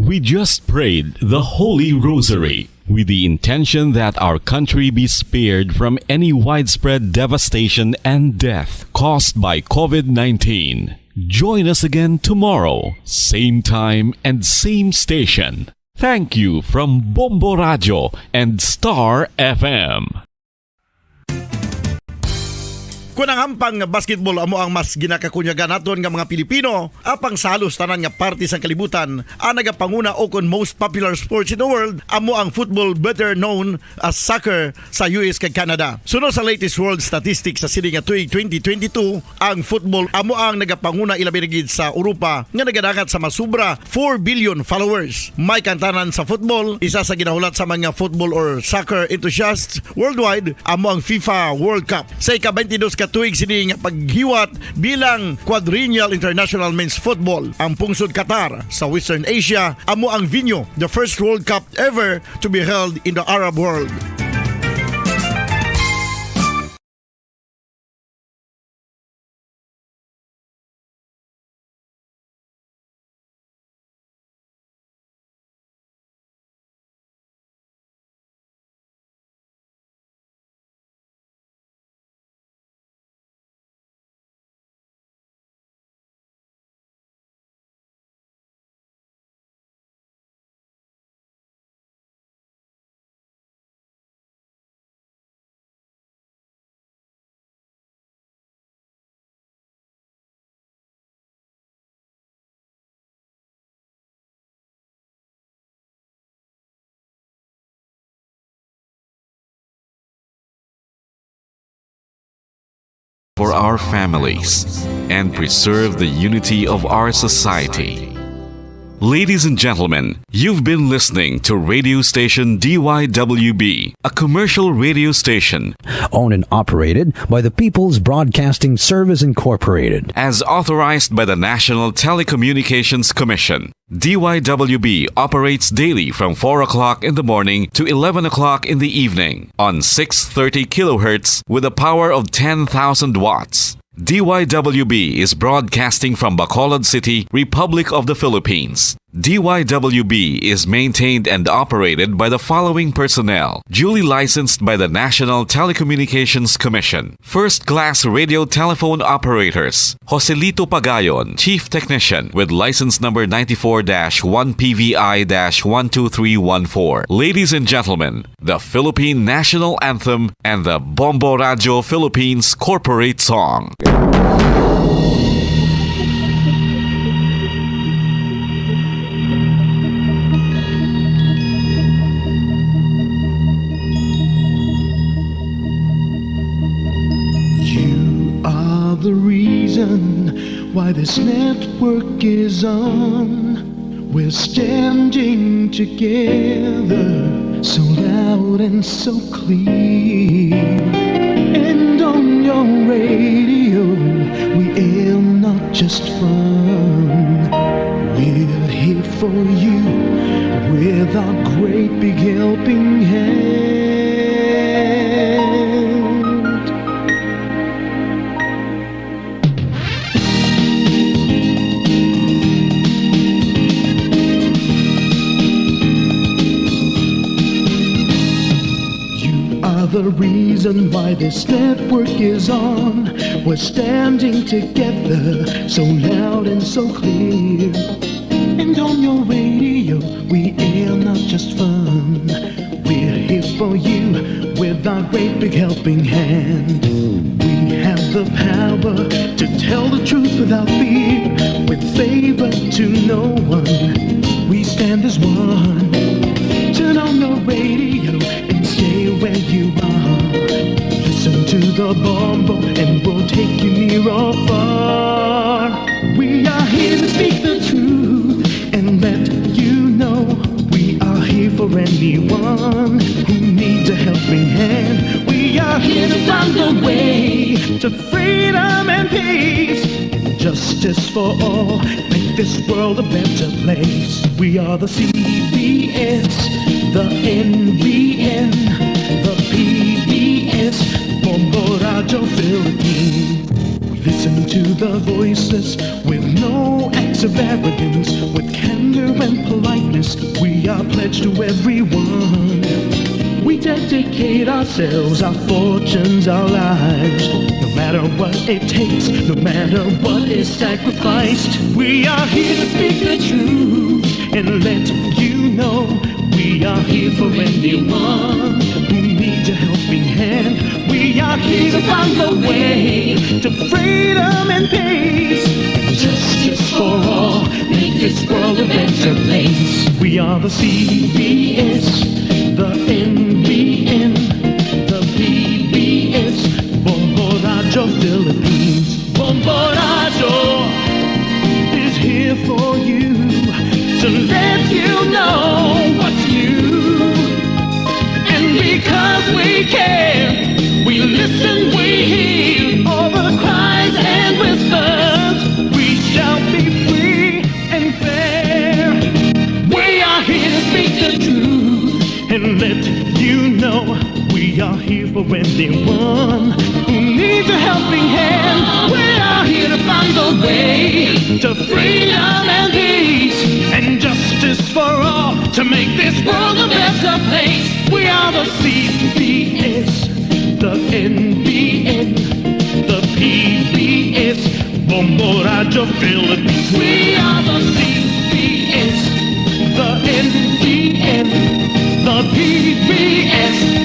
[SPEAKER 11] We just prayed the Holy Rosary with the intention that our country be spared from any widespread devastation and death caused by COVID-19. Join us again tomorrow, same time and same station. Thank you from Bombo Radio and Star FM.
[SPEAKER 8] Kung ang hampang basketball amo ang mas ginakakunyagan naton nga mga Pilipino, apang sa halos tanan nga parte sa kalibutan, ang nagapanguna o kon most popular sports in the world, amo ang football, better known as soccer sa US kag Canada. Sunod sa latest world statistics sa sini nga tuig 2022, ang football amo ang nagapanguna ilabi na gid sa Europa nga nagadagat sa masubra 4 billion followers. May kantanan sa football, isa sa ginahulat sa mga football or soccer enthusiasts worldwide, amo ang FIFA World Cup. Sa ika-22 ka tuig sini nga paghiwat bilang quadrennial international men's football. Ang pungsod Qatar sa Western Asia amo ang venue, the first World Cup ever to be held in the Arab world.
[SPEAKER 11] For our families and preserve the unity of our society. Ladies and gentlemen, you've been listening to radio station DYWB, a commercial radio station
[SPEAKER 19] owned and operated by the People's Broadcasting Service Incorporated,
[SPEAKER 11] as authorized by the National Telecommunications Commission. DYWB operates daily from 4 o'clock in the morning to 11 o'clock in the evening on 630 kilohertz with a power of 10,000 watts. DYWB is broadcasting from Bacolod City, Republic of the Philippines. DYWB is maintained and operated by the following personnel, duly licensed by the National Telecommunications Commission. First-class radio telephone operators, Joselito Pagayon, Chief Technician with license number 94-1PVI-12314. Ladies and gentlemen, the Philippine National Anthem and the Bombo Radio Philippines Corporate Song.
[SPEAKER 20] The reason why this network is on, we're standing together so loud and so clear. And on your radio we aim not just fun, we're here for you with our great big helping hand. The reason why this network is on, we're standing together so loud and so clear. And on your radio we air not just fun, we're here for you with our great big helping hand. We have the power to tell the truth without fear, with favor to no one. We stand as one. Turn on your radio and stay where you are. Listen to the Bombo and we'll take you near or far. We are here to speak the truth and let you know we are here for anyone who needs a helping hand. We are here to find the way to freedom and peace, justice for all, make this world a better place. We are the CBS, the NBN, the PBS, Bombo Radio Philippines. We listen to the voiceless with no acts of arrogance, with candor and politeness. We are pledged to everyone. We dedicate ourselves, our fortunes, our lives, no matter what it takes, no matter what is sacrificed. We are here to speak the truth and let you know we are here for anyone who needs need a helping hand. We are here to find the way to freedom and peace. Justice for all, make this world a better place. We are the CBS, the NBN, the PBS, Bombo Radyo Philippines. Bombo Radyo is here for you to let you know what's new. And because we care, we listen, we hear all the cries and whispers. We shall be free and fair. We are here to speak the truth and let you know we are here for anyone who needs a helping hand. We are here to find the way to freedom and peace and justice for all, to make this world a better place. We are the CBS, the NBN, the PBS, Bombo Radyo Philippines. We are the CBS, the NBN, the PBS,